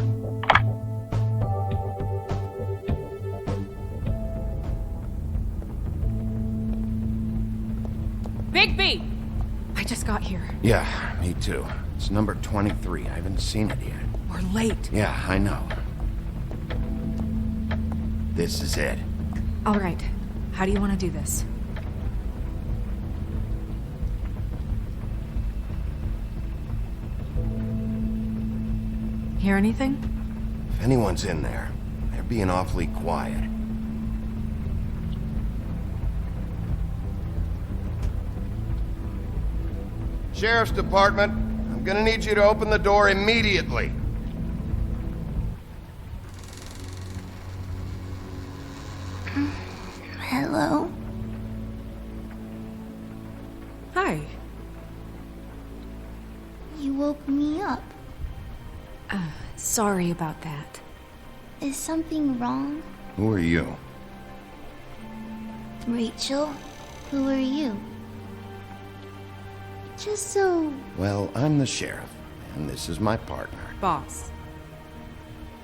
Bigby! I just got here. Yeah, me too. It's number 23. I haven't seen it yet. We're late. Yeah, I know. This is it. All right. How do you want to do this? Hear anything? If anyone's in there, they're being awfully quiet. Sheriff's Department, I'm gonna need you to open the door immediately. Hello? Hi. You woke me up. Sorry about that. Is something wrong? Who are you? Rachel? Who are you? Just so... Well, I'm the sheriff, and this is my partner. Boss.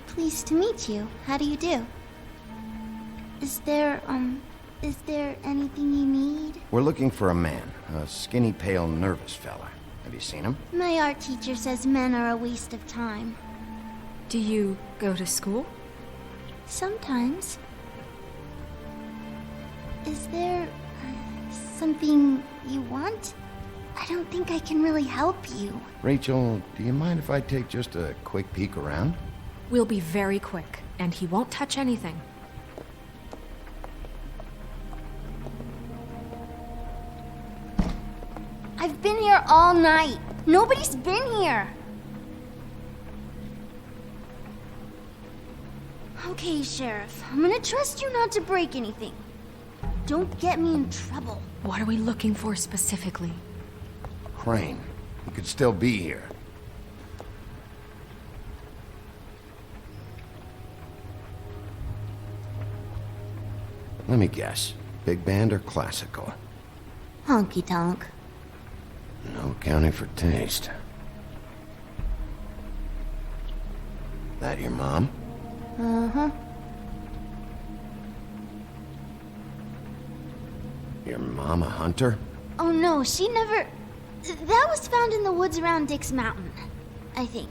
Pleased to meet you. How do you do? Is there anything you need? We're looking for a man, a skinny, pale, nervous fella. Have you seen him? My art teacher says men are a waste of time. Do you go to school? Sometimes. Is there something you want? I don't think I can really help you. Rachel, do you mind if I take just a quick peek around? We'll be very quick, and he won't touch anything. I've been here all night. Nobody's been here. Okay, Sheriff. I'm gonna trust you not to break anything. Don't get me in trouble. What are we looking for specifically? Crane. He could still be here. Let me guess. Big band or classical? Honky tonk. No accounting for taste. That your mom? Uh-huh. Your mom a hunter? Oh no, she never... That was found in the woods around Dick's Mountain, I think.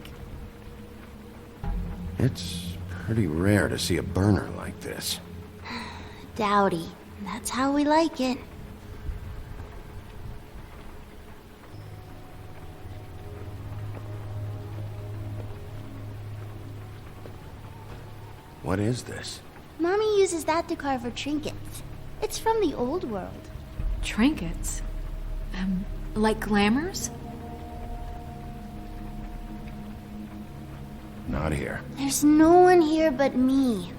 It's pretty rare to see a burner like this. Dowdy. That's how we like it. What is this? Mommy uses that to carve her trinkets. It's from the old world. Trinkets? Like glamours? Not here. There's no one here but me.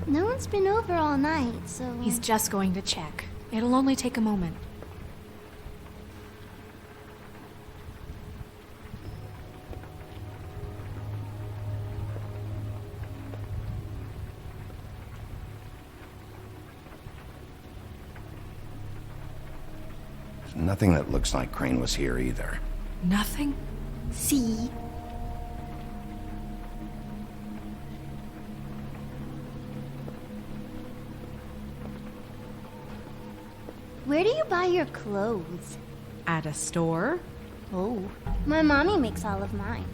No one's been over all night, so... He's just going to check. It'll only take a moment. Nothing that looks like Crane was here either. Nothing? See? Where do you buy your clothes? At a store? Oh, my mommy makes all of mine.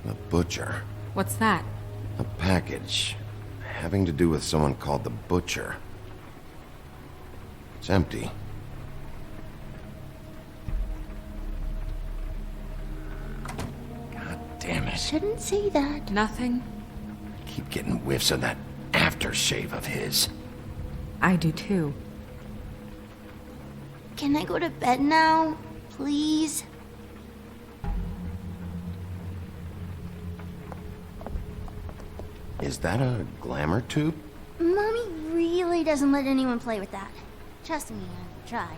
The butcher. What's that? A package. Having to do with someone called the Butcher. It's empty. God damn it. Shouldn't say that. Nothing? Keep getting whiffs of that aftershave of his. I do too. Can I go to bed now? Please? Is that a glamour tube? Mommy really doesn't let anyone play with that. Trust me, I've tried.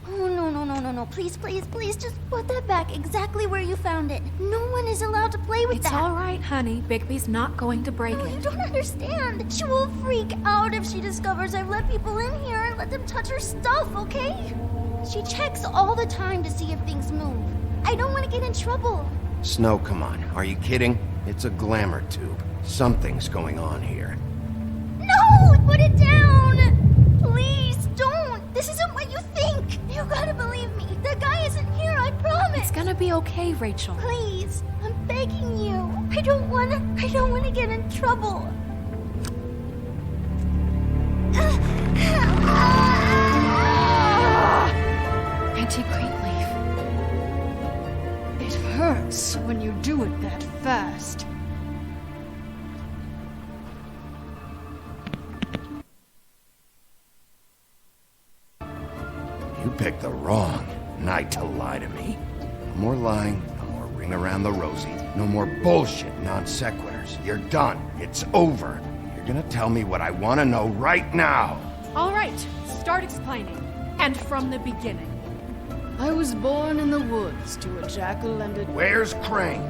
Oh, no. Please, just put that back exactly where you found it. No one is allowed to play with that. It's all right, honey. Bigby's not going to break No, it. you don't understand. She will freak out if she discovers I've let people in here and let them touch her stuff, okay? She checks all the time to see if things move. I don't want to get in trouble. Snow, come on. Are you kidding? It's a glamour tube. Something's going on here. No! Put it down! Please, don't! This isn't what you think! You gotta believe me. The guy isn't here, I promise! It's gonna be okay, Rachel. Please, I'm begging you. I don't wanna get in trouble. Anti-green leaf. It hurts when you do it that fast. You picked the wrong night to lie to me. No more lying, no more ring around the rosy, no more bullshit non sequiturs. You're done. It's over. You're gonna tell me what I want to know right now. All right, start explaining. And from the beginning. I was born in the woods to a jackal and a... Where's Crane?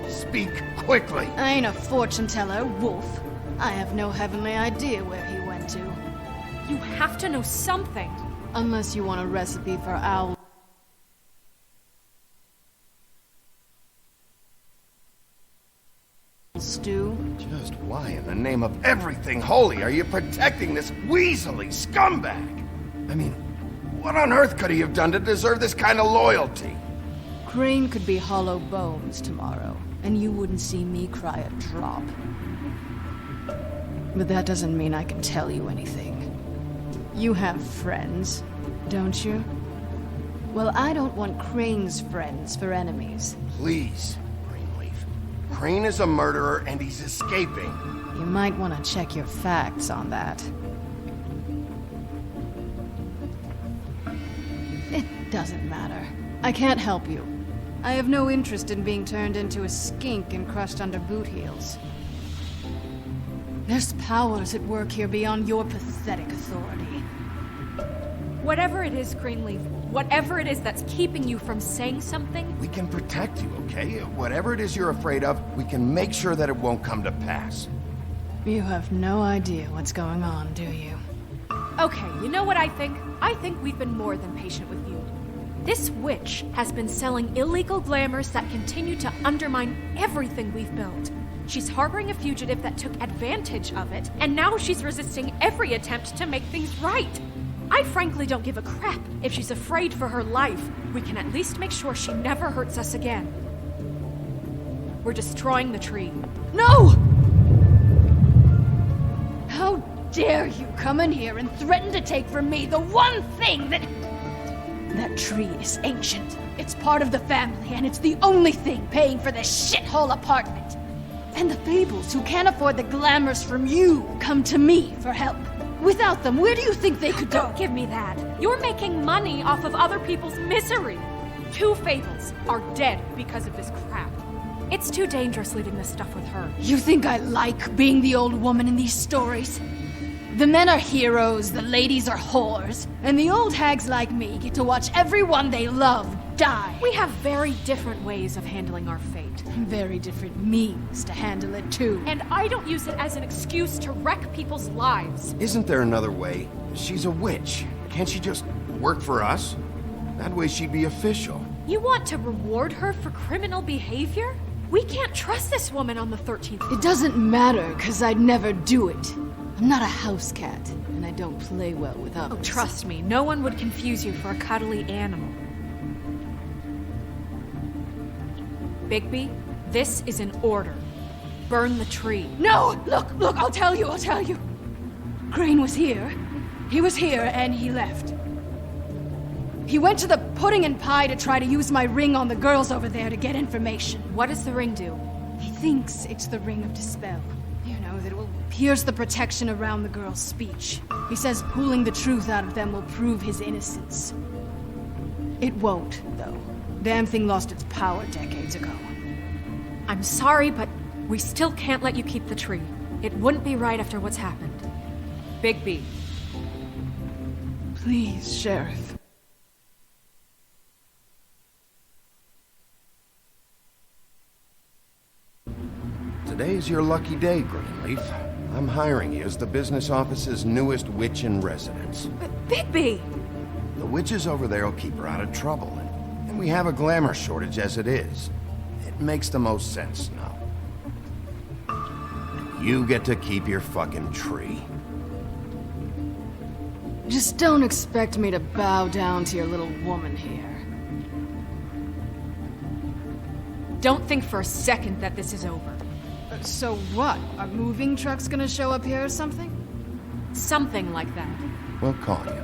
Speak quickly. I ain't a fortune teller, wolf. I have no heavenly idea where he went to. You have to know something. Unless you want a recipe for owl stew. Just why in the name of everything holy are you protecting this weaselly scumbag? I mean, what on earth could he have done to deserve this kind of loyalty? Crane could be hollow bones tomorrow, and you wouldn't see me cry a drop. But that doesn't mean I can tell you anything. You have friends, don't you? Well, I don't want Crane's friends for enemies. Please, Greenleaf. Crane is a murderer and he's escaping. You might want to check your facts on that. It doesn't matter. I can't help you. I have no interest in being turned into a skink and crushed under boot heels. There's powers at work here beyond your pathetic authority. Whatever it is, Greenleaf, whatever it is that's keeping you from saying something... We can protect you, okay? Whatever it is you're afraid of, we can make sure that it won't come to pass. You have no idea what's going on, do you? Okay, you know what I think? I think we've been more than patient with you. This witch has been selling illegal glamours that continue to undermine everything we've built. She's harboring a fugitive that took advantage of it, and now she's resisting every attempt to make things right. I frankly don't give a crap if she's afraid for her life. We can at least make sure she never hurts us again. We're destroying the tree. No! How dare you come in here and threaten to take from me the one thing that... That tree is ancient. It's part of the family, and it's the only thing paying for this shithole apartment. And the Fables, who can't afford the glamours from you, come to me for help. Without them, where do you think they could go? Don't give me that. You're making money off of other people's misery. 2 Fables are dead because of this crap. It's too dangerous leaving this stuff with her. You think I like being the old woman in these stories? The men are heroes, the ladies are whores, and the old hags like me get to watch everyone they love die. We have very different ways of handling our fate. Very different means to handle it, too. And I don't use it as an excuse to wreck people's lives. Isn't there another way? She's a witch. Can't she just work for us? That way she'd be official. You want to reward her for criminal behavior? We can't trust this woman on the 13th floor. It doesn't matter, because I'd never do it. I'm not a house cat, and I don't play well with others. Oh, trust me, no one would confuse you for a cuddly animal. Bigby, this is an order. Burn the tree. No! Look, I'll tell you. Crane was here. He was here, and he left. He went to the pudding and pie to try to use my ring on the girls over there to get information. What does the ring do? He thinks it's the ring of dispel. You know, that it will pierce the protection around the girl's speech. He says pulling the truth out of them will prove his innocence. It won't, though. Damn thing lost its power decades ago. I'm sorry, but we still can't let you keep the tree. It wouldn't be right after what's happened. Bigby. Please, Sheriff. Today's your lucky day, Greenleaf. I'm hiring you as the business office's newest witch in residence. Bigby! The witches over there will keep her out of trouble, and we have a glamour shortage as it is. It makes the most sense now. And you get to keep your fucking tree. Just don't expect me to bow down to your little woman here. Don't think for a second that this is over. So what? Are moving trucks gonna show up here or something? Something like that. We'll call you.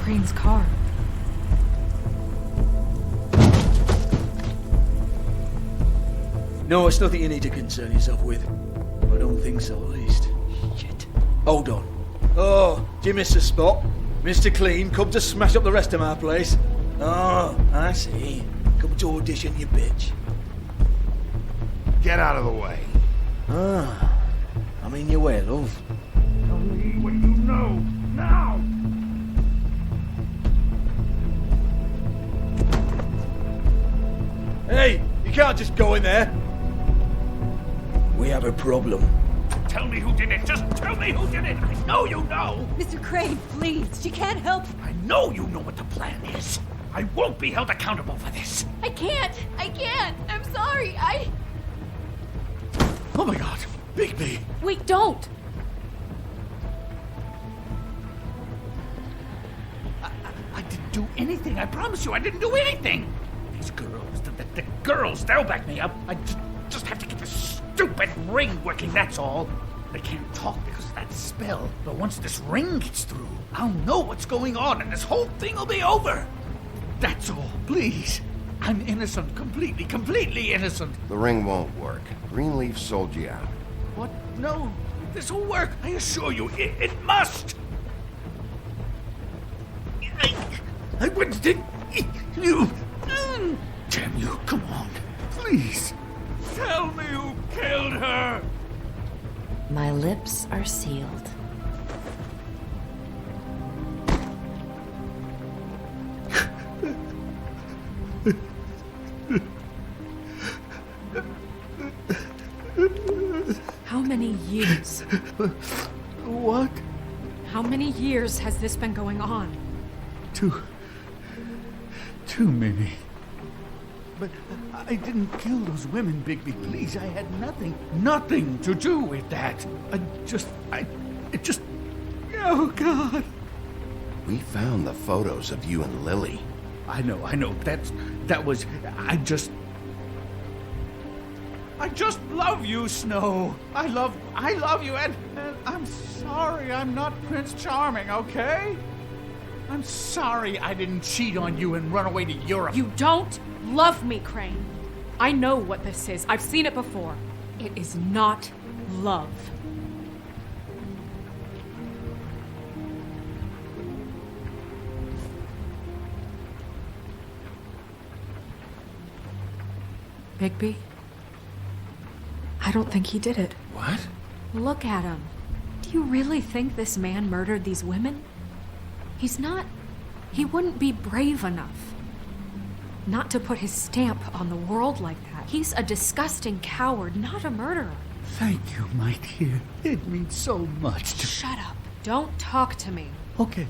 Crane's car. No, it's nothing you need to concern yourself with. I don't think so, at least. Shit. Hold on. Oh, do you miss the spot? Mr. Clean, come to smash up the rest of my place. Oh, I see. Come to audition, you bitch. Get out of the way. Ah, I'm in your way, love. Tell me what you know, now! Hey, you can't just go in there. We have a problem. Tell me who did it. Just tell me who did it. I know you know. Mr. Crane, please. She can't help. I know you know what the plan is. I won't be held accountable for this. I can't. I'm sorry. Oh my God, Bigby. Wait, don't. I didn't do anything. I promise you, I didn't do anything. These girls, the girls, they'll back me up. I just have to get this stupid ring working, that's all. They can't talk because of that spell. But once this ring gets through, I'll know what's going on and this whole thing will be over. That's all, please. I'm innocent, completely innocent. The ring won't work. Greenleaf sold you out. What? No, this will work. I assure you, it must. I wouldn't think you. Damn you, come on, please. Tell me who killed her. My lips are sealed. How many years? What? How many years has this been going on? Too many. But I didn't kill those women, Bigby. Please, I had nothing to do with that. It just... Oh, God. We found the photos of you and Lily. I know. That was... I just love you, Snow. I love you, and I'm sorry I'm not Prince Charming, okay? I'm sorry I didn't cheat on you and run away to Europe. You don't love me, Crane. I know what this is. I've seen it before. It is not love. Bigby? I don't think he did it. What? Look at him. Do you really think this man murdered these women? He wouldn't be brave enough. Not to put his stamp on the world like that. He's a disgusting coward, not a murderer. Thank you, my dear. It means so much to... Shut up. Don't talk to me. Okay.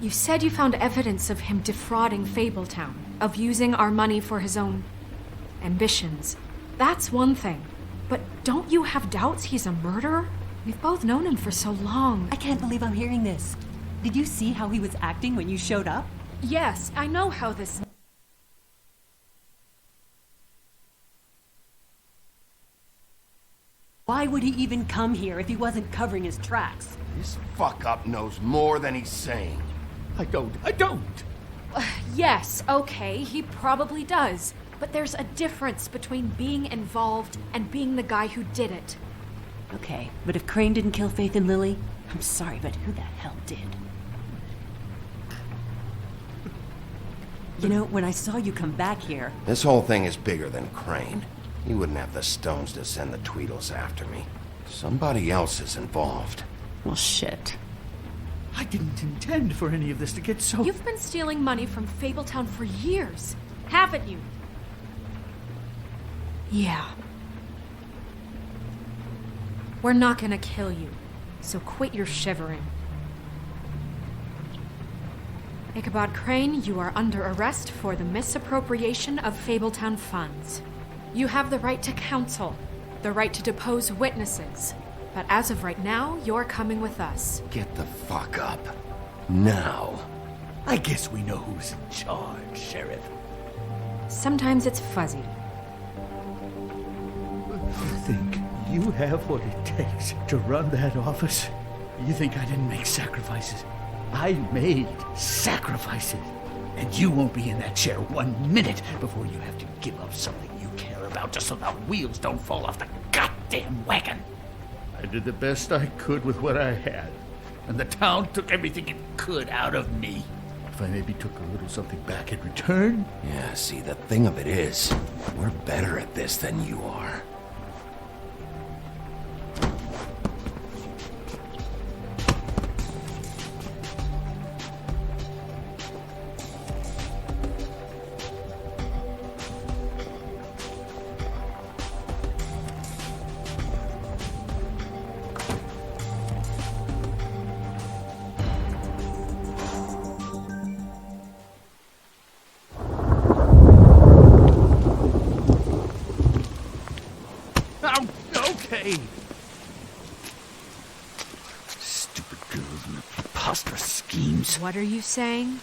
You said you found evidence of him defrauding Fabletown, of using our money for his own ambitions. That's one thing. But don't you have doubts he's a murderer? We've both known him for so long. I can't believe I'm hearing this. Did you see how he was acting when you showed up? Yes, I know how this... Why would he even come here if he wasn't covering his tracks? This fuck-up knows more than he's saying. I don't. Yes, okay, he probably does. But there's a difference between being involved and being the guy who did it. Okay, but if Crane didn't kill Faith and Lily, I'm sorry, but who the hell did? You know, when I saw you come back here... This whole thing is bigger than Crane. He wouldn't have the stones to send the Tweedles after me. Somebody else is involved. Well, shit. I didn't intend for any of this to get so... You've been stealing money from Fabletown for years, haven't you? Yeah. We're not gonna kill you, so quit your shivering. Ichabod Crane, you are under arrest for the misappropriation of Fabletown funds. You have the right to counsel, the right to depose witnesses, but as of right now, you're coming with us. Get the fuck up. Now. I guess we know who's in charge, Sheriff. Sometimes it's fuzzy. You think you have what it takes to run that office? You think I didn't make sacrifices? I made sacrifices. And you won't be in that chair 1 minute before you have to give up something you care about just so the wheels don't fall off the goddamn wagon. I did the best I could with what I had, and the town took everything it could out of me. If I maybe took a little something back in return... Yeah, see, the thing of it is, we're better at this than you are. Okay. Stupid girls and their preposterous schemes. What are you saying?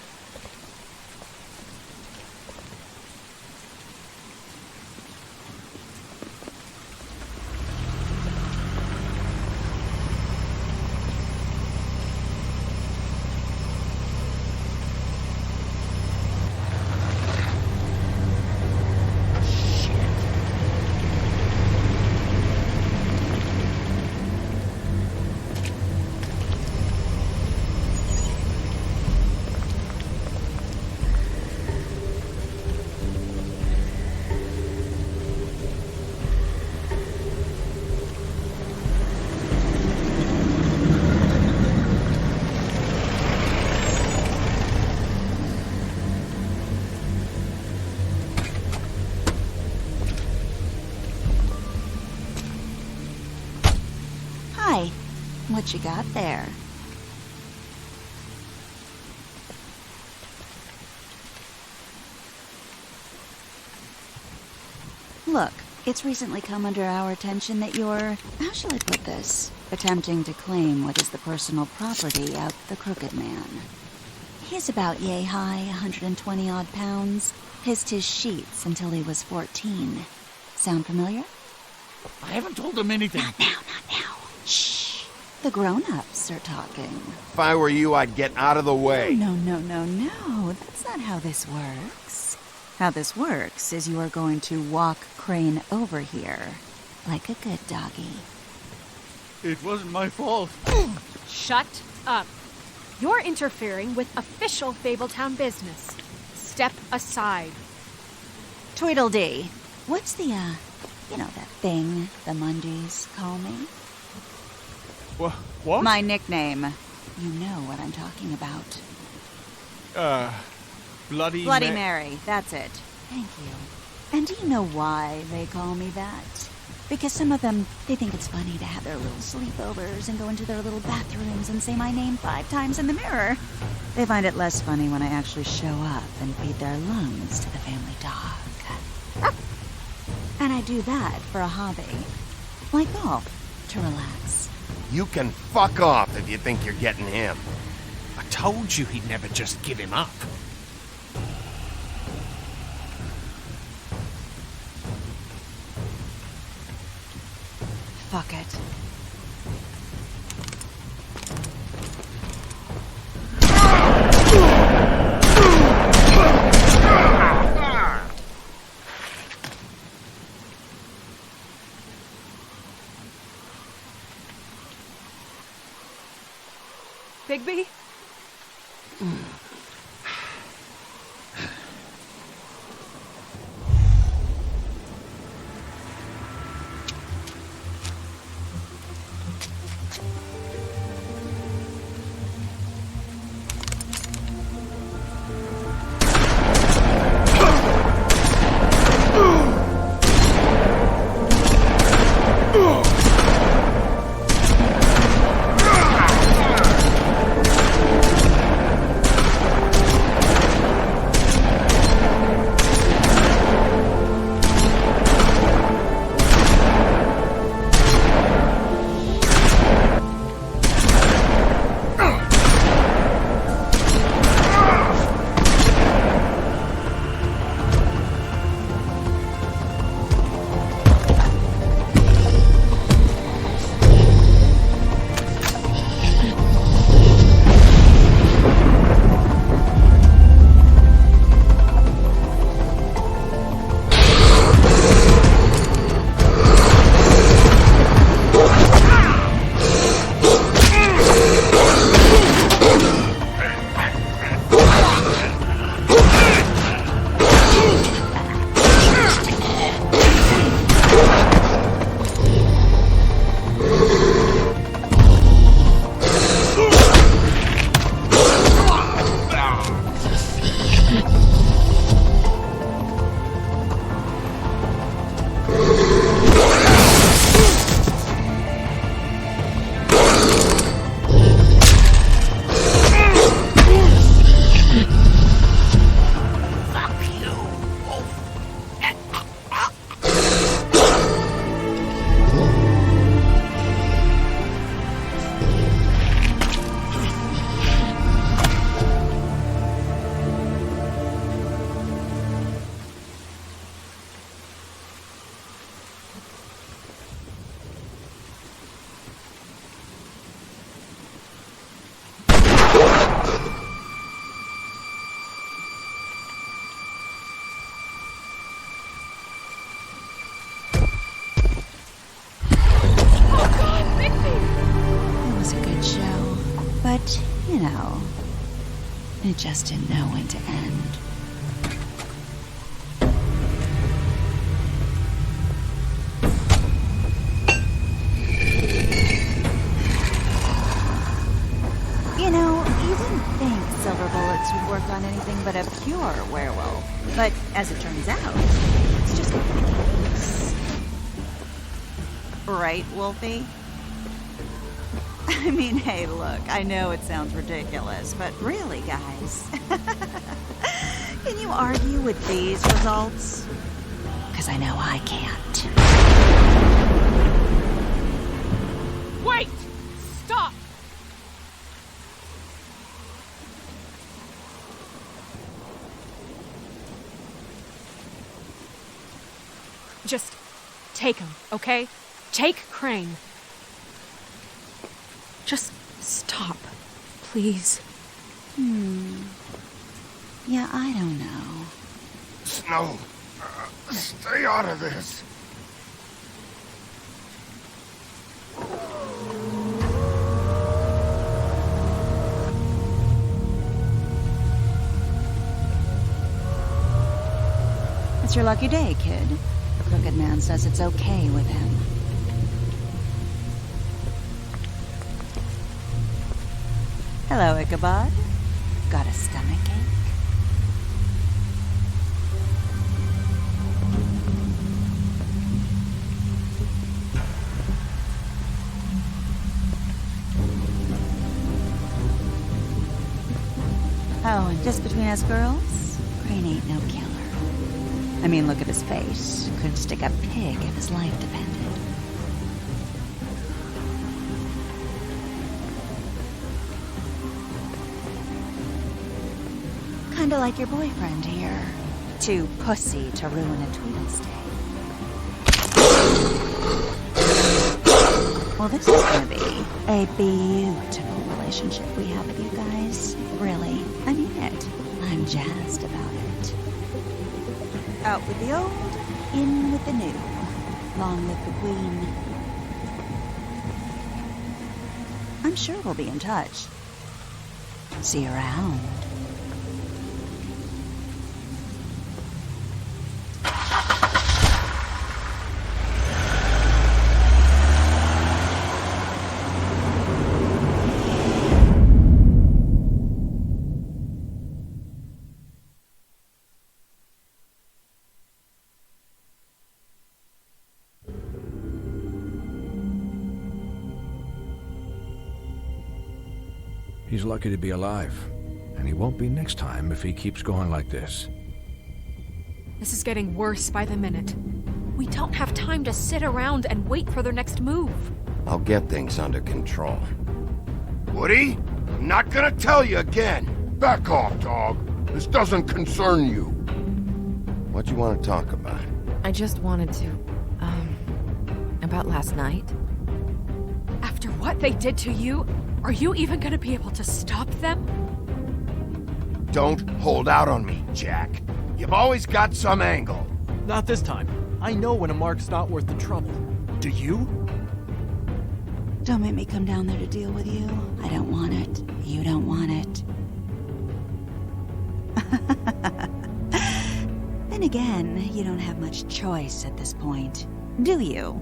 Hi. What you got there? Look, it's recently come under our attention that you're, how shall I put this, attempting to claim what is the personal property of the Crooked Man. He's about yay high, 120 odd pounds, pissed his sheets until he was 14. Sound familiar? I haven't told him anything. Not now. Shh. The grown-ups are talking. If I were you, I'd get out of the way. No. That's not how this works. How this works is you are going to walk Crane over here, like a good doggy. It wasn't my fault. Shut up. You're interfering with official Fabletown business. Step aside. Tweedledee. What's the, you know that thing the Mundies call me? What? My nickname. You know what I'm talking about. Bloody Mary, that's it. Thank you. And do you know why they call me that? Because some of them, they think it's funny to have their little sleepovers and go into their little bathrooms and say my name 5 times in the mirror. They find it less funny when I actually show up and feed their lungs to the family dog. And I do that for a hobby. Like golf, to relax. You can fuck off if you think you're getting him. I told you he'd never just give him up. Fuck it. Bigby? But, you know, it just didn't know when to end. You know, you wouldn't think silver bullets would work on anything but a pure werewolf. But as it turns out, it's just not the case. Right, Wolfie? I mean, hey, look, I know it sounds ridiculous, but really, guys, can you argue with these results? Because I know I can't. Wait! Stop! Just take him, okay? Take Crane. Just stop, please. Yeah, I don't know. Snow, stay out of this. It's your lucky day, kid. The Crooked Man says it's okay with him. Hello, Ichabod. Got a stomachache? Oh, and just between us girls, Crane ain't no killer. I mean, look at his face. Could stick a pig if his life depended. Kinda like your boyfriend here. Too pussy to ruin a Tweedle stay. Well, this is gonna be a beautiful relationship we have with you guys. Really, I mean it. I'm jazzed about it. Out with the old, in with the new. Long live the Queen. I'm sure we'll be in touch. See you around. He's lucky to be alive, and he won't be next time if he keeps going like this. This is getting worse by the minute. We don't have time to sit around and wait for their next move. I'll get things under control. Woody, I'm not gonna tell you again. Back off, dog. This doesn't concern you. What you want to talk about? I just wanted to, about last night. After what they did to you, are you even gonna be able to stop them? Don't hold out on me, Jack. You've always got some angle. Not this time. I know when a mark's not worth the trouble. Do you? Don't make me come down there to deal with you. I don't want it. You don't want it. Then again, you don't have much choice at this point, do you?